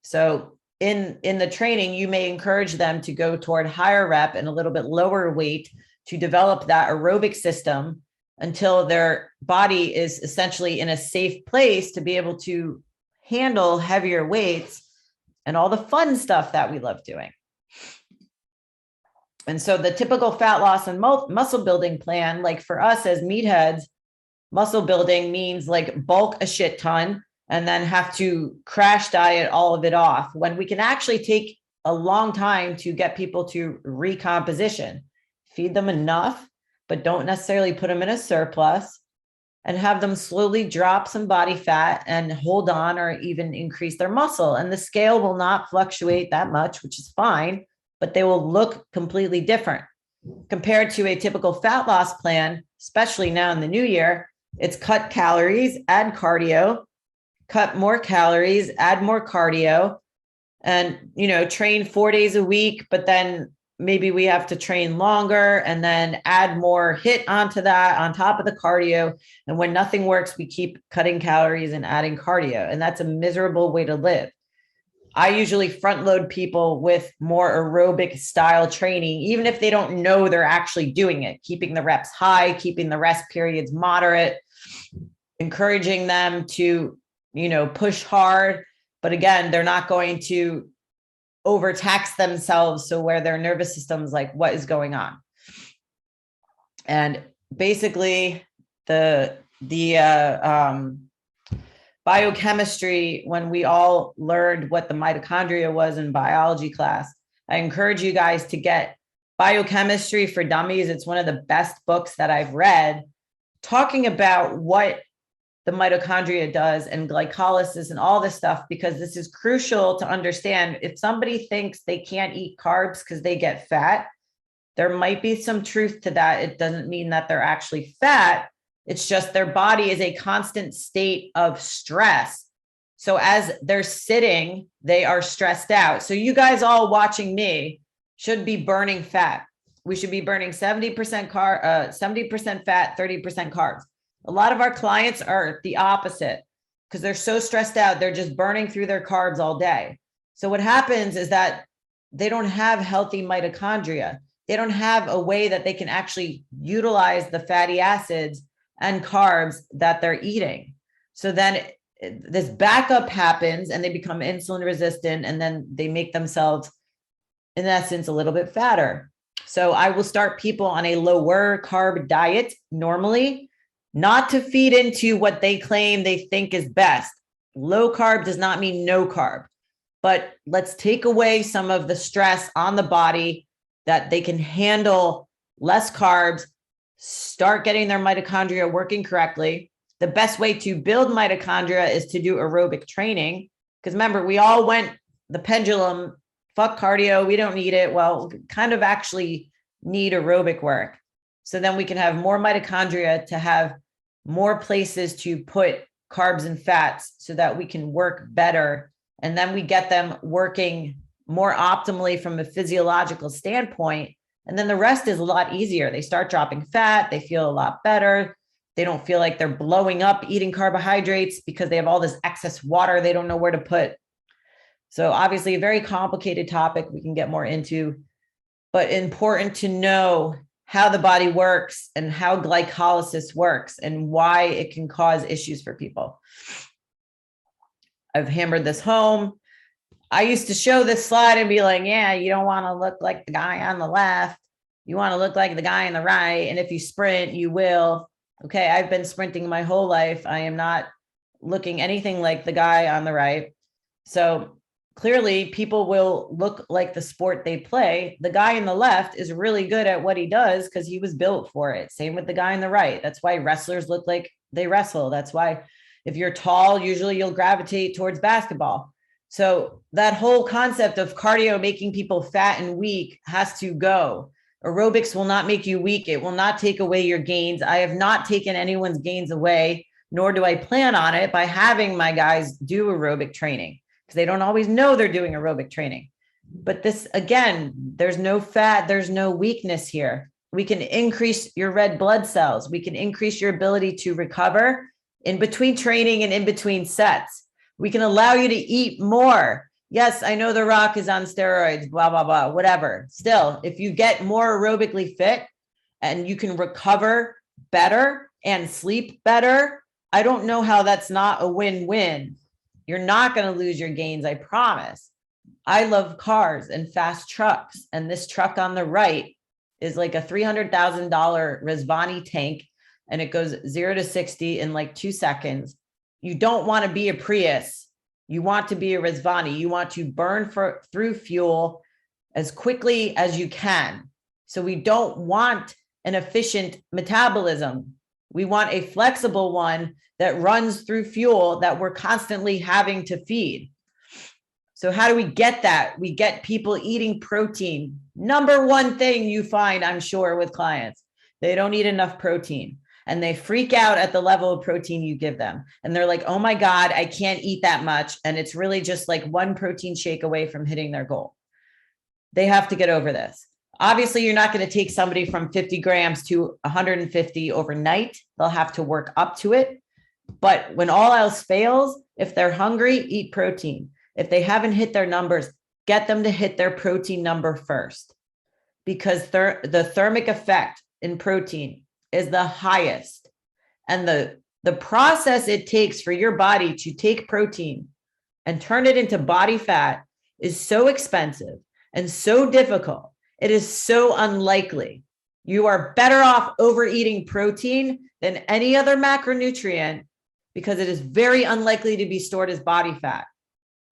So in the training, you may encourage them to go toward higher rep and a little bit lower weight to develop that aerobic system until their body is essentially in a safe place to be able to handle heavier weights and all the fun stuff that we love doing. And so the typical fat loss and muscle building plan, like for us as meatheads, muscle building means like bulk a shit ton and then have to crash diet all of it off, when we can actually take a long time to get people to recomposition, feed them enough, but don't necessarily put them in a surplus, and have them slowly drop some body fat and hold on or even increase their muscle. And the scale will not fluctuate that much, which is fine, but they will look completely different compared to a typical fat loss plan, especially now in the new year. It's cut calories, add cardio, cut more calories, add more cardio, and, train 4 days a week, but then maybe we have to train longer and then add more HIIT onto that on top of the cardio. And when nothing works, we keep cutting calories and adding cardio. And that's a miserable way to live. I usually front load people with more aerobic style training, even if they don't know they're actually doing it, keeping the reps high, keeping the rest periods moderate, encouraging them to push hard, but again, they're not going to overtax themselves. So where their nervous system's like, what is going on? And basically the biochemistry, when we all learned what the mitochondria was in biology class, I encourage you guys to get Biochemistry for Dummies. It's one of the best books that I've read, talking about what the mitochondria does and glycolysis and all this stuff, because this is crucial to understand. If somebody thinks they can't eat carbs because they get fat, there might be some truth to that. It doesn't mean that they're actually fat. It's just their body is a constant state of stress. So as they're sitting, they are stressed out. So you guys all watching me should be burning fat. We should be burning 70% fat, 30% carbs. A lot of our clients are the opposite because they're so stressed out. They're just burning through their carbs all day. So what happens is that they don't have healthy mitochondria. They don't have a way that they can actually utilize the fatty acids and carbs that they're eating. So then this backup happens and they become insulin resistant, and then they make themselves, in essence, a little bit fatter. So I will start people on a lower carb diet normally, not to feed into what they claim they think is best. Low carb does not mean no carb, but let's take away some of the stress on the body that they can handle less carbs, start getting their mitochondria working correctly. The best way to build mitochondria is to do aerobic training. Because remember, we all went the pendulum, fuck cardio, we don't need it. Well, kind of actually need aerobic work. So then we can have more mitochondria to have more places to put carbs and fats so that we can work better. And then we get them working more optimally from a physiological standpoint. And then the rest is a lot easier. They start dropping fat. They feel a lot better. They don't feel like they're blowing up eating carbohydrates because they have all this excess water they don't know where to put. So obviously a very complicated topic we can get more into, but important to know how the body works and how glycolysis works and why it can cause issues for people. I've hammered this home. I used to show this slide and be like, yeah, you don't want to look like the guy on the left. You want to look like the guy on the right. And if you sprint, you will. Okay, I've been sprinting my whole life. I am not looking anything like the guy on the right. So clearly people will look like the sport they play. The guy on the left is really good at what he does because he was built for it. Same with the guy on the right. That's why wrestlers look like they wrestle. That's why if you're tall, usually you'll gravitate towards basketball. So that whole concept of cardio making people fat and weak has to go. Aerobics will not make you weak. It will not take away your gains. I have not taken anyone's gains away, nor do I plan on it by having my guys do aerobic training because they don't always know they're doing aerobic training. But this, again, there's no fat, there's no weakness here. We can increase your red blood cells. We can increase your ability to recover in between training and in between sets. We can allow you to eat more. Yes, I know The Rock is on steroids, blah, blah, blah, whatever. Still, if you get more aerobically fit and you can recover better and sleep better, I don't know how that's not a win-win. You're not going to lose your gains, I promise. I love cars and fast trucks. And this truck on the right is like a $300,000 Rizvani tank, and it goes 0 to 60 in like 2 seconds. You don't want to be a Prius. You want to be a Rizvani. You want to burn through fuel as quickly as you can. So we don't want an efficient metabolism. We want a flexible one that runs through fuel that we're constantly having to feed. So how do we get that? We get people eating protein. Number one thing you find, I'm sure, with clients, they don't eat enough protein. And they freak out at the level of protein you give them. And they're like, oh my God, I can't eat that much. And it's really just like one protein shake away from hitting their goal. They have to get over this. Obviously, you're not going to take somebody from 50 grams to 150 overnight. They'll have to work up to it. But when all else fails, if they're hungry, eat protein. If they haven't hit their numbers, get them to hit their protein number first. Because the thermic effect in protein is the highest. And the process it takes for your body to take protein and turn it into body fat is so expensive and so difficult. It is so unlikely. You are better off overeating protein than any other macronutrient because it is very unlikely to be stored as body fat.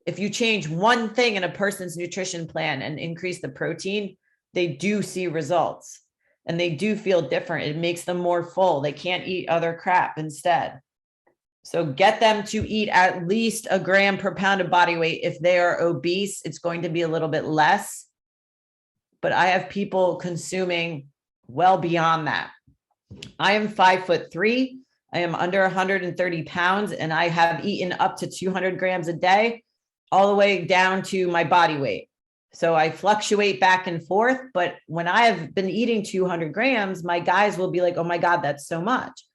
If you change one thing in a person's nutrition plan and increase the protein, they do see results. And they do feel different. It makes them more full. They can't eat other crap instead. So get them to eat at least 1 gram per pound of body weight. If they are obese, it's going to be a little bit less. But I have people consuming well beyond that. I am 5'3". I am under 130 pounds, and I have eaten up to 200 grams a day, all the way down to my body weight. So I fluctuate back and forth, but when I have been eating 200 grams, my guys will be like, oh my God, that's so much.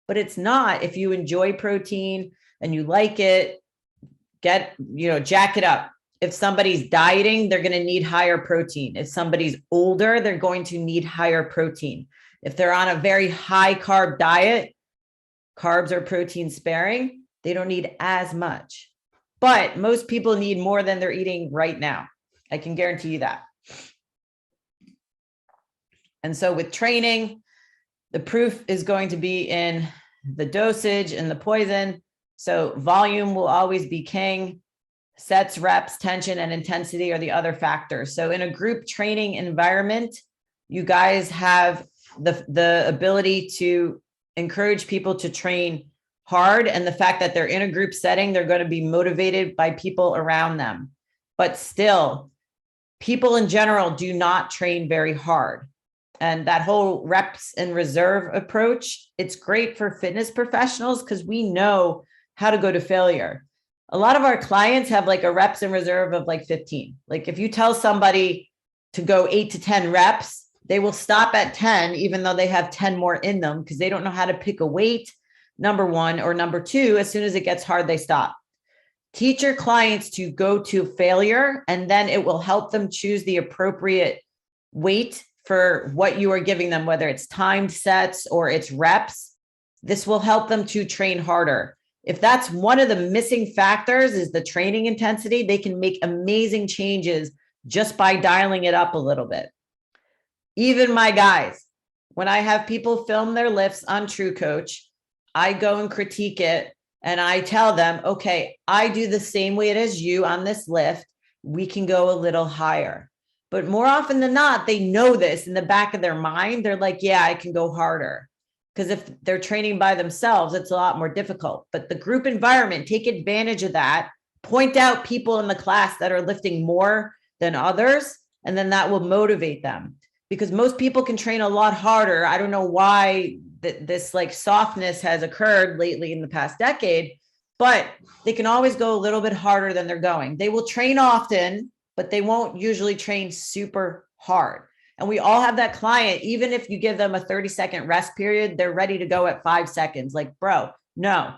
But it's not. If you enjoy protein and you like it, jack it up. If somebody's dieting, they're going to need higher protein. If somebody's older, they're going to need higher protein. If they're on a very high carb diet, carbs are protein sparing, they don't need as much. But most people need more than they're eating right now. I can guarantee you that. And so with training, the proof is going to be in the dosage and the poison. So volume will always be king. Sets, reps, tension, and intensity are the other factors. So in a group training environment, you guys have the ability to encourage people to train hard. And the fact that they're in a group setting, they're going to be motivated by people around them. But still, people in general do not train very hard. And that whole reps and reserve approach, it's great for fitness professionals because we know how to go to failure. A lot of our clients have like a reps and reserve of like 15. Like if you tell somebody to go 8 to 10 reps, they will stop at 10, even though they have 10 more in them because they don't know how to pick a weight, number one, or number two, as soon as it gets hard, they stop. Teach your clients to go to failure, and then it will help them choose the appropriate weight for what you are giving them, whether it's timed sets or it's reps. This will help them to train harder. If that's one of the missing factors is the training intensity, they can make amazing changes just by dialing it up a little bit. Even my guys, when I have people film their lifts on True Coach, I go and critique it and I tell them, okay, I do the same weight as you on this lift. We can go a little higher. But more often than not, they know this in the back of their mind. They're like, yeah, I can go harder. Because if they're training by themselves, it's a lot more difficult. But the group environment, take advantage of that. Point out people in the class that are lifting more than others, and then that will motivate them. Because most people can train a lot harder. I don't know why this like softness has occurred lately in the past decade, but they can always go a little bit harder than they're going. They will train often, but they won't usually train super hard. And we all have that client, even if you give them a 30-second rest period, they're ready to go at 5 seconds. Like, bro, no,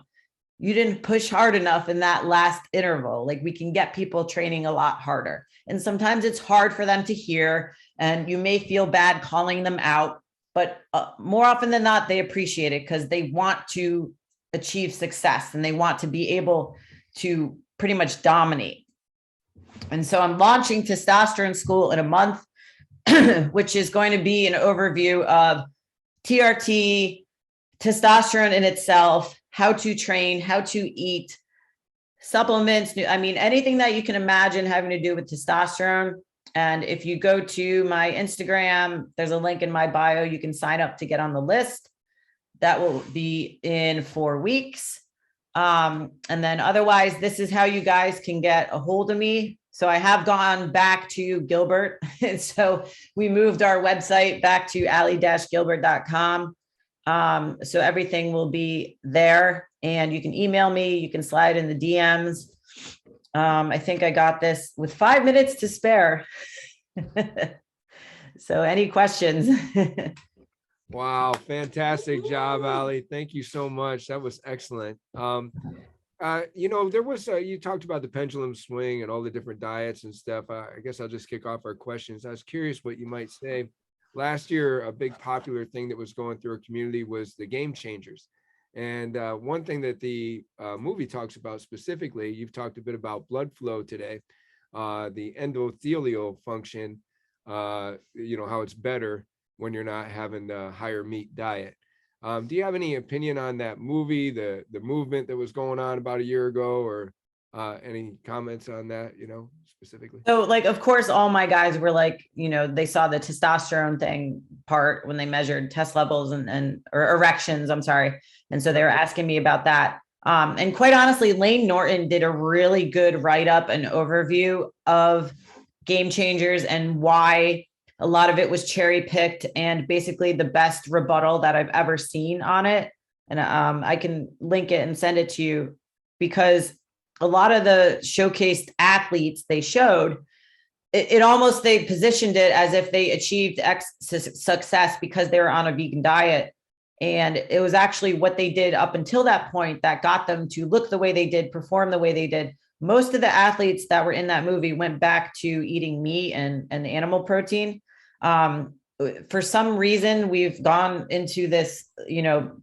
you didn't push hard enough in that last interval. Like we can get people training a lot harder. And sometimes it's hard for them to hear, and you may feel bad calling them out, but more often than not, they appreciate it because they want to achieve success and they want to be able to pretty much dominate. And so I'm launching Testosterone School in a month, which is going to be an overview of TRT, testosterone in itself, how to train, how to eat, supplements. I mean, anything that you can imagine having to do with testosterone. And if you go to my Instagram, there's a link in my bio. You can sign up to get on the list. That will be in 4 weeks. And then otherwise, this is how you guys can get a hold of me. So I have gone back to Gilbert. So we moved our website back to ali-gilbert.com. So everything will be there, and you can email me. You can slide in the DMs. I think I got this with 5 minutes to spare. So any questions? Wow, fantastic job, Ali. Thank you so much. That was excellent. There was you talked about the pendulum swing and all the different diets and stuff. I guess I'll just kick off our questions. I was curious what you might say. Last year, a big popular thing that was going through our community was the game changers. And one thing that the movie talks about specifically, you've talked a bit about blood flow today, the endothelial function, how it's better when you're not having the higher meat diet. Do you have any opinion on that movie, the movement that was going on about a year ago, or any comments on that, specifically? So like, of course, all my guys were like, they saw the testosterone thing part when they measured test levels or erections, I'm sorry. And so they were asking me about that. And quite honestly, Lane Norton did a really good write-up and overview of game changers and why a lot of it was cherry picked and basically the best rebuttal that I've ever seen on it. And I can link it and send it to you, because a lot of the showcased athletes they showed, it almost, they positioned it as if they achieved success because they were on a vegan diet. And it was actually what they did up until that point that got them to look the way they did, perform the way they did, most of the athletes that were in that movie went back to eating meat and animal protein. For some reason, we've gone into this,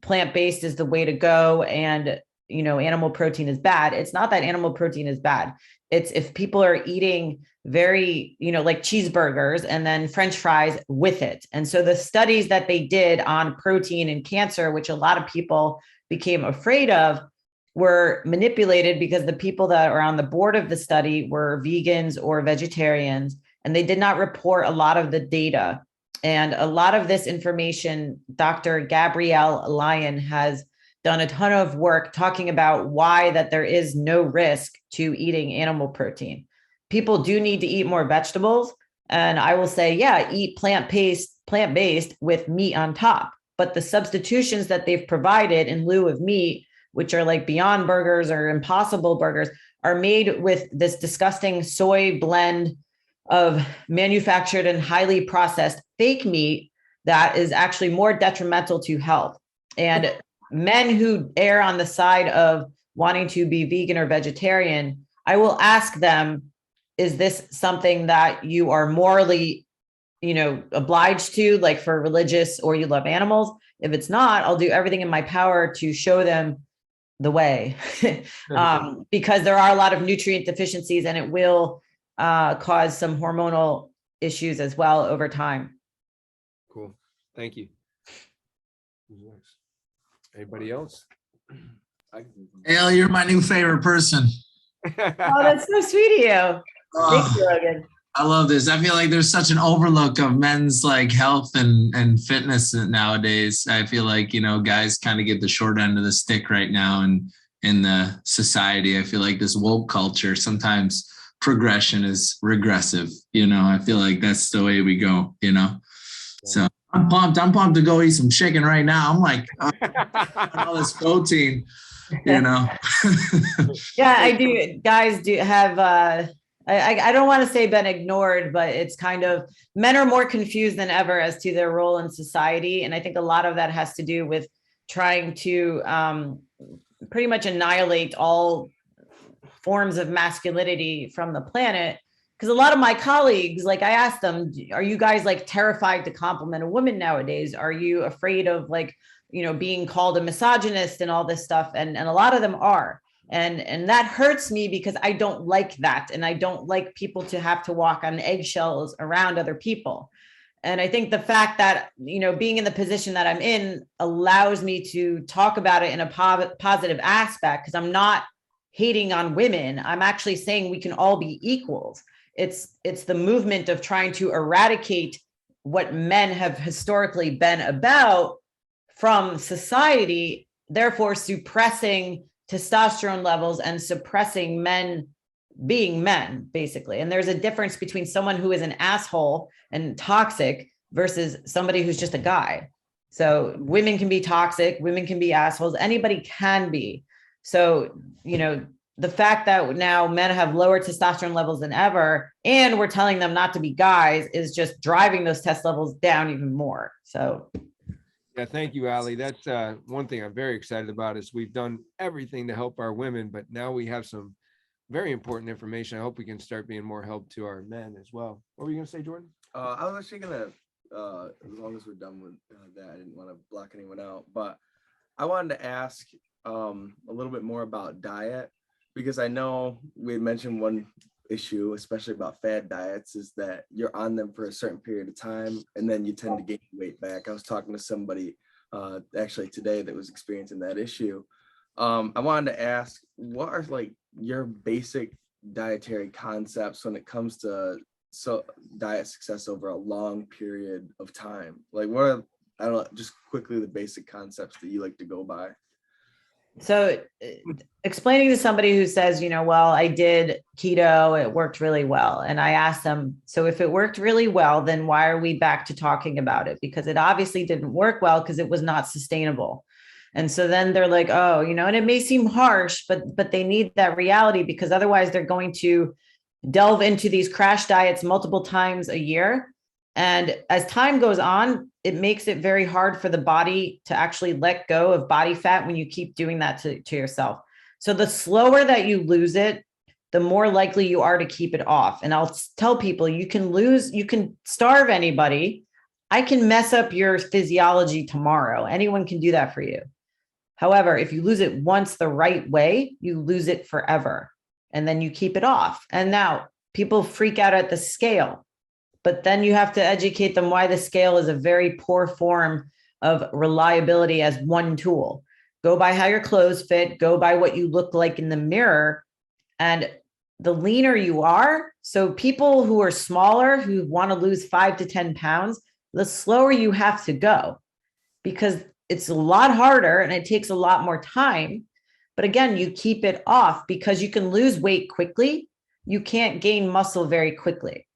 plant-based is the way to go, and, animal protein is bad. It's not that animal protein is bad. It's if people are eating very, like cheeseburgers and then French fries with it. And so the studies that they did on protein and cancer, which a lot of people became afraid of, were manipulated because the people that are on the board of the study were vegans or vegetarians, and they did not report a lot of the data. And a lot of this information, Dr. Gabrielle Lyon has done a ton of work talking about why that there is no risk to eating animal protein. People do need to eat more vegetables. And I will say, yeah, eat plant-based with meat on top. But the substitutions that they've provided in lieu of meat, which are like Beyond Burgers or Impossible Burgers, are made with this disgusting soy blend of manufactured and highly processed fake meat that is actually more detrimental to health. And men who err on the side of wanting to be vegan or vegetarian, I will ask them, is this something that you are morally, obliged to, like for religious, or you love animals? If it's not, I'll do everything in my power to show them the way, because there are a lot of nutrient deficiencies, and it will cause some hormonal issues as well over time. Cool. Thank you. Who's next? Anybody else? Ale, you're my new favorite person. Oh, that's so sweet of you. Thank you, Logan. I love this. I feel like there's such an overlook of men's like health and fitness nowadays. I feel like, guys kind of get the short end of the stick right now, and in the society, I feel like this woke culture, sometimes progression is regressive. I feel like that's the way we go, So I'm pumped to go eat some chicken right now. I'm like, all this protein, Yeah, I do. Guys do have, I don't want to say been ignored, but it's kind of, men are more confused than ever as to their role in society. And I think a lot of that has to do with trying to pretty much annihilate all forms of masculinity from the planet. Because a lot of my colleagues, like I asked them, are you guys like terrified to compliment a woman nowadays? Are you afraid of being called a misogynist and all this stuff? And a lot of them are. And that hurts me because I don't like that. And I don't like people to have to walk on eggshells around other people. And I think the fact that, being in the position that I'm in allows me to talk about it in a positive aspect, because I'm not hating on women. I'm actually saying we can all be equals. It's the movement of trying to eradicate what men have historically been about from society, therefore suppressing testosterone levels and suppressing men being men, basically. And there's a difference between someone who is an asshole and toxic versus somebody who's just a guy. So women can be toxic, women can be assholes, anybody can be. So, the fact that now men have lower testosterone levels than ever, and we're telling them not to be guys, is just driving those test levels down even more. So yeah, thank you, Ali. That's one thing I'm very excited about, is we've done everything to help our women, but now we have some very important information. I hope we can start being more help to our men as well. What were you going to say, Jordan? I was actually gonna, as long as we're done with that, I didn't want to block anyone out, but I wanted to ask a little bit more about diet, because I know we had mentioned one issue, especially about fad diets, is that you're on them for a certain period of time and then you tend to gain weight back. I was talking to somebody actually today that was experiencing that issue. I wanted to ask, what are like your basic dietary concepts when it comes to diet success over a long period of time? Like, what are, I don't know, just quickly the basic concepts that you like to go by? So explaining to somebody who says, well, I did keto, it worked really well. And I asked them, so if it worked really well, then why are we back to talking about it? Because it obviously didn't work well because it was not sustainable. And so then they're like, oh, and it may seem harsh, but they need that reality, because otherwise they're going to delve into these crash diets multiple times a year. And as time goes on, it makes it very hard for the body to actually let go of body fat when you keep doing that to yourself. So the slower that you lose it, the more likely you are to keep it off. And I'll tell people, you can starve anybody. I can mess up your physiology tomorrow. Anyone can do that for you. However, if you lose it once the right way, you lose it forever. And then you keep it off. And now people freak out at the scale, but then you have to educate them why the scale is a very poor form of reliability as one tool. Go by how your clothes fit, go by what you look like in the mirror. And the leaner you are, so people who are smaller, who want to lose 5 to 10 pounds, the slower you have to go, because it's a lot harder and it takes a lot more time. But again, you keep it off because you can lose weight quickly. You can't gain muscle very quickly.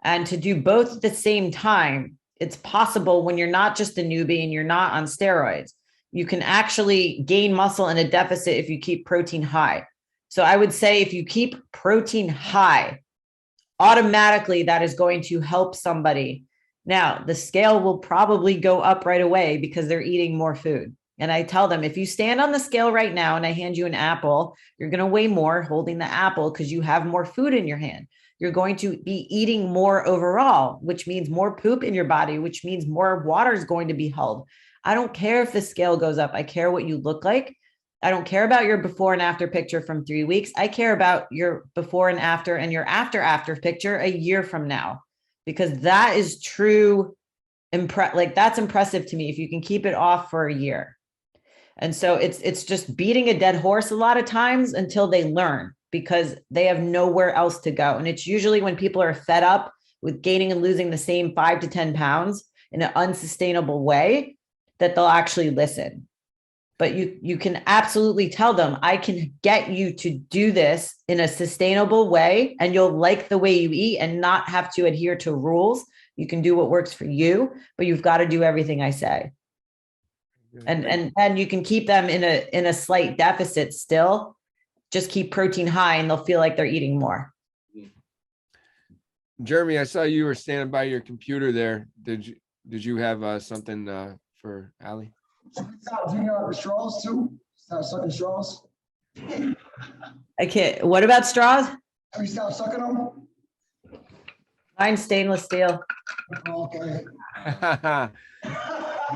And to do both at the same time, it's possible when you're not just a newbie and you're not on steroids. You can actually gain muscle in a deficit if you keep protein high. So I would say if you keep protein high, automatically that is going to help somebody. Now, the scale will probably go up right away because they're eating more food. And I tell them, if you stand on the scale right now and I hand you an apple, you're going to weigh more holding the apple because you have more food in your hand. You're going to be eating more overall, which means more poop in your body, which means more water is going to be held. I don't care if the scale goes up. I care what you look like. I don't care about your before and after picture from 3 weeks. I care about your before and your after picture a year from now, because that is true. That's impressive to me if you can keep it off for a year. And so it's just beating a dead horse a lot of times until they learn, because they have nowhere else to go. And it's usually when people are fed up with gaining and losing the same 5 to 10 pounds in an unsustainable way that they'll actually listen. But you can absolutely tell them, I can get you to do this in a sustainable way, and you'll like the way you eat and not have to adhere to rules. You can do what works for you, but you've got to do everything I say. And you can keep them in a slight deficit still. Just keep protein high and they'll feel like they're eating more. Jeremy, I saw you were standing by your computer there. Did you have something for Ali? Stop drinking out of straws too. Stop sucking straws. I can't. What about straws? Have you stopped sucking them? Mine's stainless steel. Okay.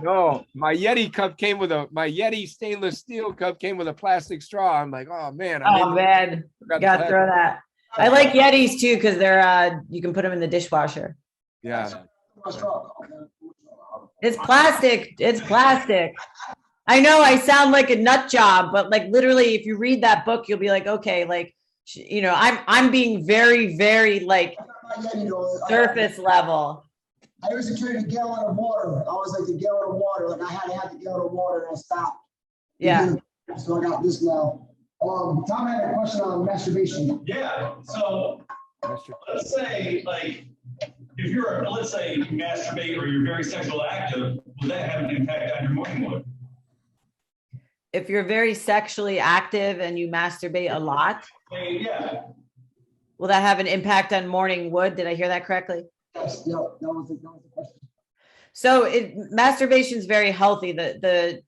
No, my Yeti stainless steel cup came with a plastic straw. I'm like, oh man. Man, gotta throw that. I like Yetis too because they're you can put them in the dishwasher. Yeah. It's plastic. It's plastic. I know I sound like a nut job, but like literally, if you read that book, you'll be like, okay, like, you know, I'm being very, very like surface level. I used to carry a gallon of water. I was like the gallon of water. Like I had to have the gallon of water and I stopped. Yeah. So I got this now. Tom had a question on masturbation. Yeah. So let's say like if let's say you masturbate or you're very sexual active, will that have an impact on your morning wood? If you're very sexually active and you masturbate a lot, Yeah. will that have an impact on morning wood? Did I hear that correctly? Yes, yeah, that was the question. So masturbation is very healthy. The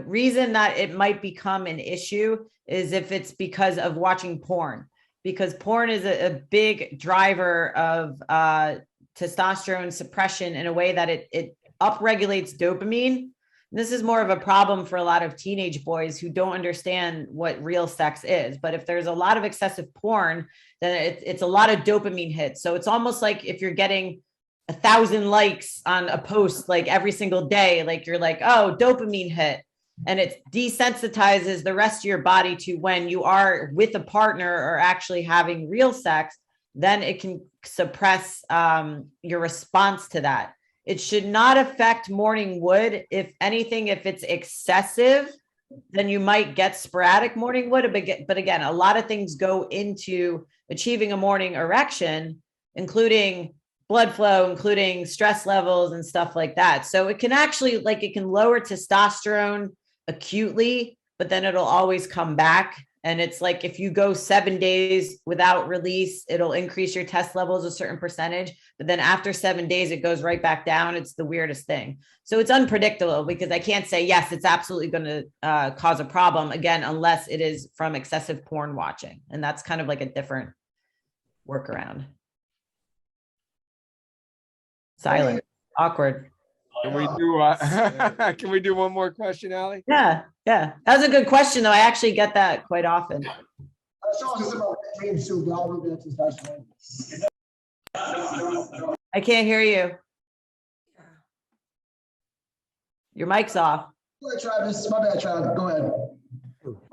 reason that it might become an issue is if it's because of watching porn, because porn is a big driver of testosterone suppression in a way that it upregulates dopamine. And this is more of a problem for a lot of teenage boys who don't understand what real sex is. But if there's a lot of excessive porn, then it's a lot of dopamine hits. So it's almost like if you're getting 1,000 likes on a post, like every single day, like you're like, oh, dopamine hit. And it desensitizes the rest of your body to when you are with a partner or actually having real sex, then it can suppress your response to that. It should not affect morning wood. If anything, if it's excessive, then you might get sporadic morning wood. But again, a lot of things go into achieving a morning erection, including blood flow, including stress levels and stuff like that. So it can actually, like, it can lower testosterone acutely, but then it'll always come back. And it's like, if you go 7 days without release, it'll increase your test levels a certain percentage. But then after 7 days, it goes right back down. It's the weirdest thing. So it's unpredictable, because I can't say, yes, it's absolutely going to cause a problem again, unless it is from excessive porn watching. And that's kind of like a different workaround. Silent, awkward. Can we can we do one more question, Ali? Yeah. That was a good question, though. I actually get that quite often. That's also about dreams too, but I'll leave that to Testosterone. I can't hear you. Your mic's off. Go ahead, Travis. My bad, Travis. Go ahead.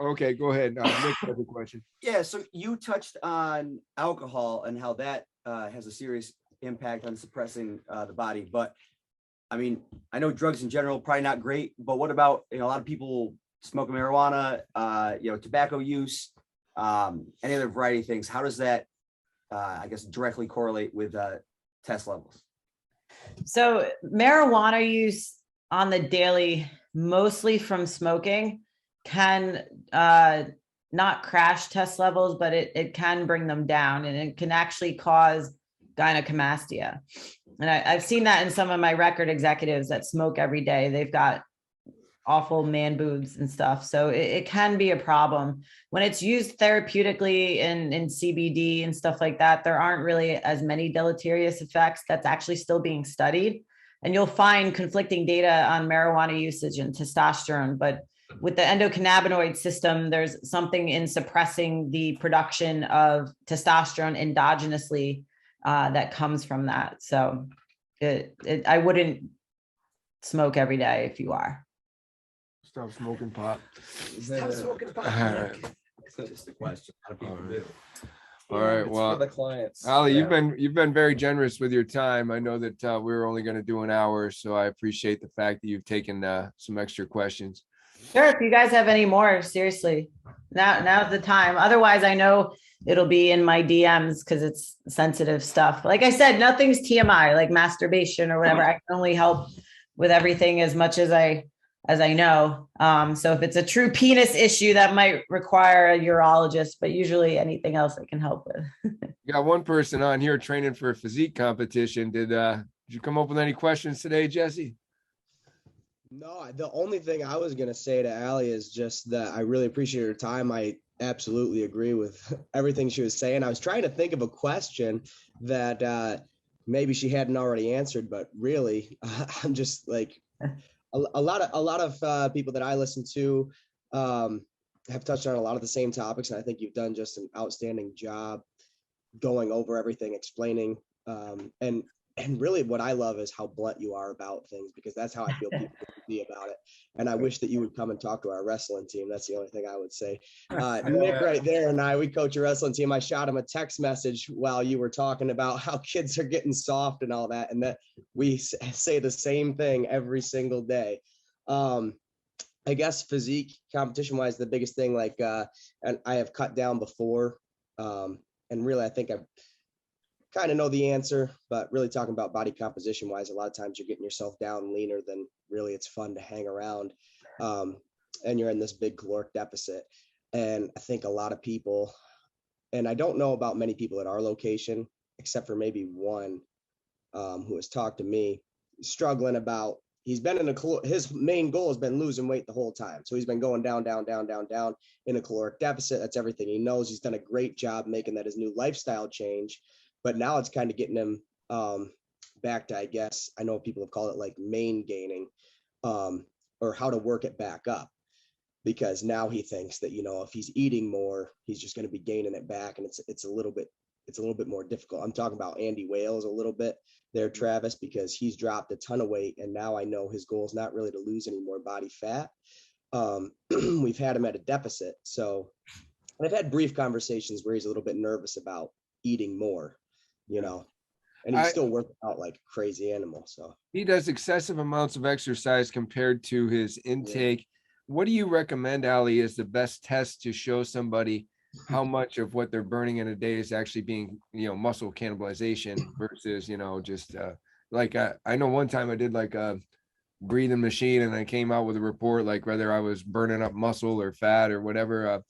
Okay, go ahead. Nick has a question. Yeah, so you touched on alcohol and how that has a serious impact on suppressing the body. But I mean, I know drugs in general probably not great, but what about, a lot of people smoking marijuana, tobacco use, any other variety of things? How does that, I guess, directly correlate with test levels? So marijuana use on the daily, mostly from smoking, can not crash test levels, but it can bring them down, and it can actually cause gynecomastia. And I've seen that in some of my record executives that smoke every day. They've got awful man boobs and stuff. So it can be a problem. When it's used therapeutically in CBD and stuff like that, there aren't really as many deleterious effects. That's actually still being studied. And you'll find conflicting data on marijuana usage and testosterone. But with the endocannabinoid system, there's something in suppressing the production of testosterone endogenously that comes from that. So I wouldn't smoke every day if you are. Stop smoking pot. Stop smoking pot. That's just a question. A lot of people do. All right. It's Well, for the clients. Ali, Yeah. you've been very generous with your time. I know that we were only going to do an hour, so I appreciate the fact that you've taken some extra questions. Sure, if you guys have any more, seriously, now's the time. Otherwise, I know it'll be in my DMs because it's sensitive stuff. Like I said, nothing's TMI, like masturbation or whatever. I can only help with everything as much as I know. So if it's a true penis issue, that might require a urologist, but usually anything else I can help with. You got one person on here training for a physique competition. Did you come up with any questions today, Jesse? No, the only thing I was going to say to Ali is just that I really appreciate her time. I absolutely agree with everything she was saying. I was trying to think of a question that maybe she hadn't already answered, but really, I'm just like a lot of people that I listen to have touched on a lot of the same topics, and I think you've done just an outstanding job going over everything, explaining, and really what I love is how blunt you are about things, because that's how I feel people would be about it. And I wish that you would come and talk to our wrestling team. That's the only thing I would say. Nick right there and we coach a wrestling team. I shot him a text message while you were talking about how kids are getting soft and all that, and that we say the same thing every single day. I guess physique competition wise, the biggest thing, like, and I have cut down before, and really, I think I've kind of know the answer, but really talking about body composition wise, a lot of times you're getting yourself down leaner than really it's fun to hang around. And you're in this big caloric deficit. And I think a lot of people, and I don't know about many people at our location, except for maybe one who has talked to me, struggling about, he's been in his main goal has been losing weight the whole time. So he's been going down in a caloric deficit. That's everything he knows. He's done a great job making that his new lifestyle change. But now it's kind of getting him back to, I guess, I know people have called it like main gaining, or how to work it back up. Because now he thinks that, if he's eating more, he's just going to be gaining it back. And it's a little bit more difficult. I'm talking about Andy Wales a little bit there, Travis, because he's dropped a ton of weight. And now I know his goal is not really to lose any more body fat. We've had him at a deficit. So I've had brief conversations where he's a little bit nervous about eating more. And he's still working out like a crazy animal. So he does excessive amounts of exercise compared to his intake. Yeah. What do you recommend, Ali, is the best test to show somebody how much of what they're burning in a day is actually being, muscle cannibalization versus, just like I know one time I did like a breathing machine and I came out with a report like whether I was burning up muscle or fat or whatever.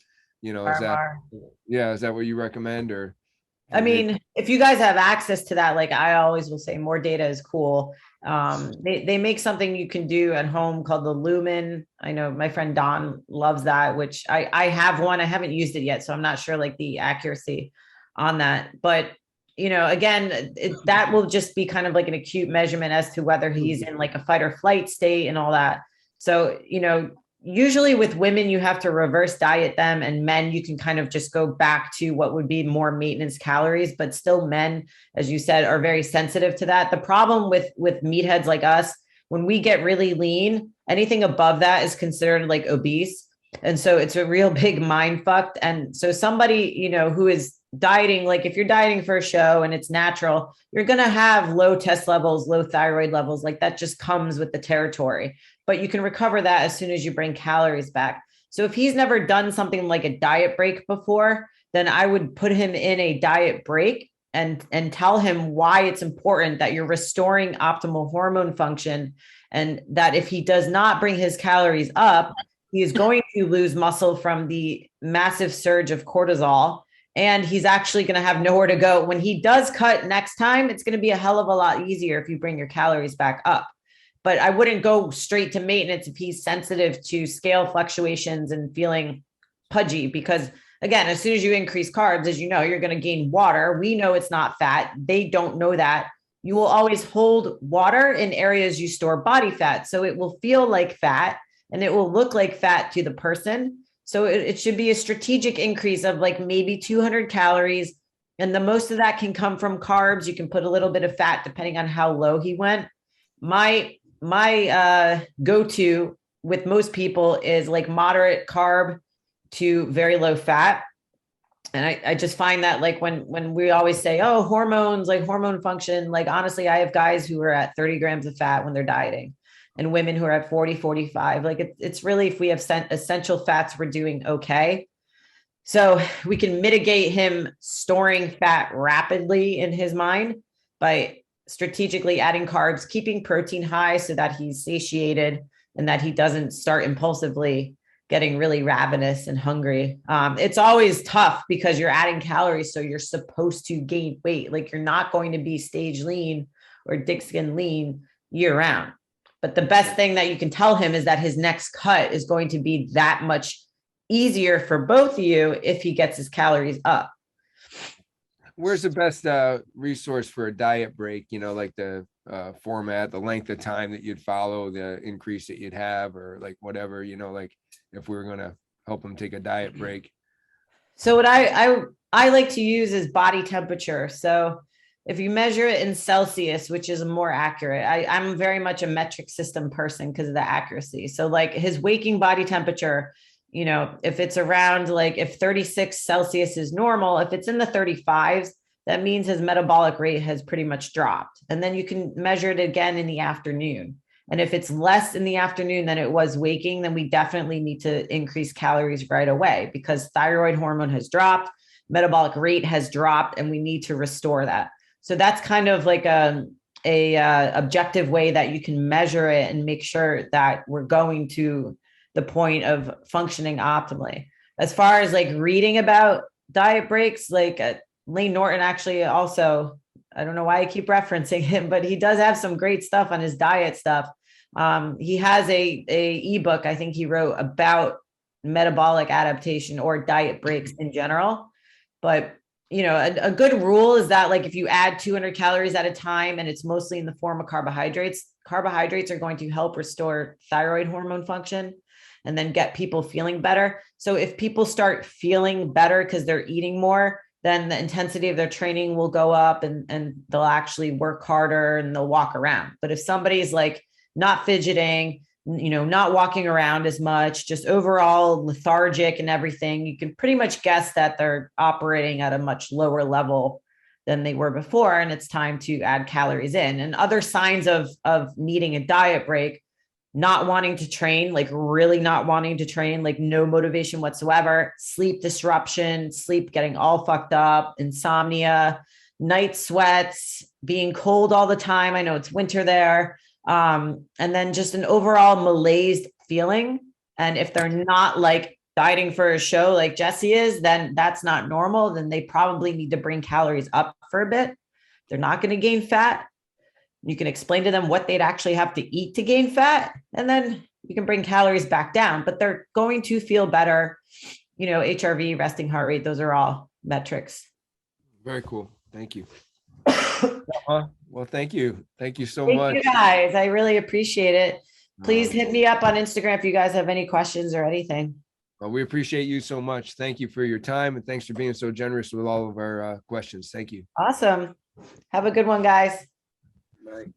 is that, Mar. yeah, is that what you recommend or? I mean, if you guys have access to that, like I always will say, more data is cool. They make something you can do at home called the Lumen. I know my friend Don loves that, which I have one. I haven't used it yet, so I'm not sure like the accuracy on that. But again, that will just be kind of like an acute measurement as to whether he's in like a fight or flight state and all that. So, usually with women, you have to reverse diet them, and men, you can kind of just go back to what would be more maintenance calories, but still men, as you said, are very sensitive to that. The problem with meatheads like us, when we get really lean, anything above that is considered like obese. And so it's a real big mind fuck. And so somebody, who is dieting, like if you're dieting for a show and it's natural, you're going to have low test levels, low thyroid levels, like that just comes with the territory. But you can recover that as soon as you bring calories back. So if he's never done something like a diet break before, then I would put him in a diet break and tell him why it's important that you're restoring optimal hormone function, and that if he does not bring his calories up, he is going to lose muscle from the massive surge of cortisol, and he's actually going to have nowhere to go. When he does cut next time, it's going to be a hell of a lot easier if you bring your calories back up. But I wouldn't go straight to maintenance if he's sensitive to scale fluctuations and feeling pudgy, because again, as soon as you increase carbs, as you know, you're going to gain water. We know it's not fat. They don't know that. You will always hold water in areas you store body fat. So it will feel like fat and it will look like fat to the person. So it should be a strategic increase of like maybe 200 calories. And the most of that can come from carbs. You can put a little bit of fat depending on how low he went. My go-to with most people is like moderate carb to very low fat. And I just find that like when we always say, oh, hormones, like hormone function, like honestly, I have guys who are at 30 grams of fat when they're dieting, and women who are at 40, 45. Like it's really, if we have essential fats, we're doing okay. So we can mitigate him storing fat rapidly in his mind by strategically adding carbs, keeping protein high so that he's satiated and that he doesn't start impulsively getting really ravenous and hungry. It's always tough because you're adding calories, so you're supposed to gain weight. Like you're not going to be stage lean or dick skin lean year round. But the best thing that you can tell him is that his next cut is going to be that much easier for both of you if he gets his calories up. Where's the best resource for a diet break? Like the format, the length of time that you'd follow, the increase that you'd have, or like whatever, like if we were going to help him take a diet break. So what I like to use is body temperature. So if you measure it in Celsius, which is more accurate, I'm very much a metric system person because of the accuracy. So like his waking body temperature, if it's around like if 36 Celsius is normal, if it's in the 35s, that means his metabolic rate has pretty much dropped. And then you can measure it again in the afternoon. And if it's less in the afternoon than it was waking, then we definitely need to increase calories right away because thyroid hormone has dropped, metabolic rate has dropped, and we need to restore that. So that's kind of like a objective way that you can measure it and make sure that we're going to the point of functioning optimally. As far as like reading about diet breaks, like Lane Norton actually also, I don't know why I keep referencing him, but he does have some great stuff on his diet stuff. He has a ebook I think he wrote about metabolic adaptation or diet breaks in general. But a good rule is that like if you add 200 calories at a time and it's mostly in the form of carbohydrates are going to help restore thyroid hormone function and then get people feeling better. So if people start feeling better because they're eating more, then the intensity of their training will go up and they'll actually work harder and they'll walk around. But if somebody's like not fidgeting, not walking around as much, just overall lethargic and everything, you can pretty much guess that they're operating at a much lower level than they were before. And it's time to add calories in. And other signs of needing a diet break: not wanting to train, like really not wanting to train, like no motivation whatsoever, sleep disruption, sleep getting all fucked up, insomnia, night sweats, being cold all the time. I know it's winter there. And then just an overall malaised feeling. And if they're not like dieting for a show like Jesse is, then that's not normal. Then they probably need to bring calories up for a bit. They're not going to gain fat. You can explain to them what they'd actually have to eat to gain fat, and then you can bring calories back down, but they're going to feel better. You know, HRV, resting heart rate, those are all metrics. Very cool. Thank you. Well, thank you. Thank you so Thank much. you guys. I really appreciate it. Please hit me up on Instagram if you guys have any questions or anything. Well, we appreciate you so much. Thank you for your time, and thanks for being so generous with all of our questions. Thank you. Awesome. Have a good one, guys. Right.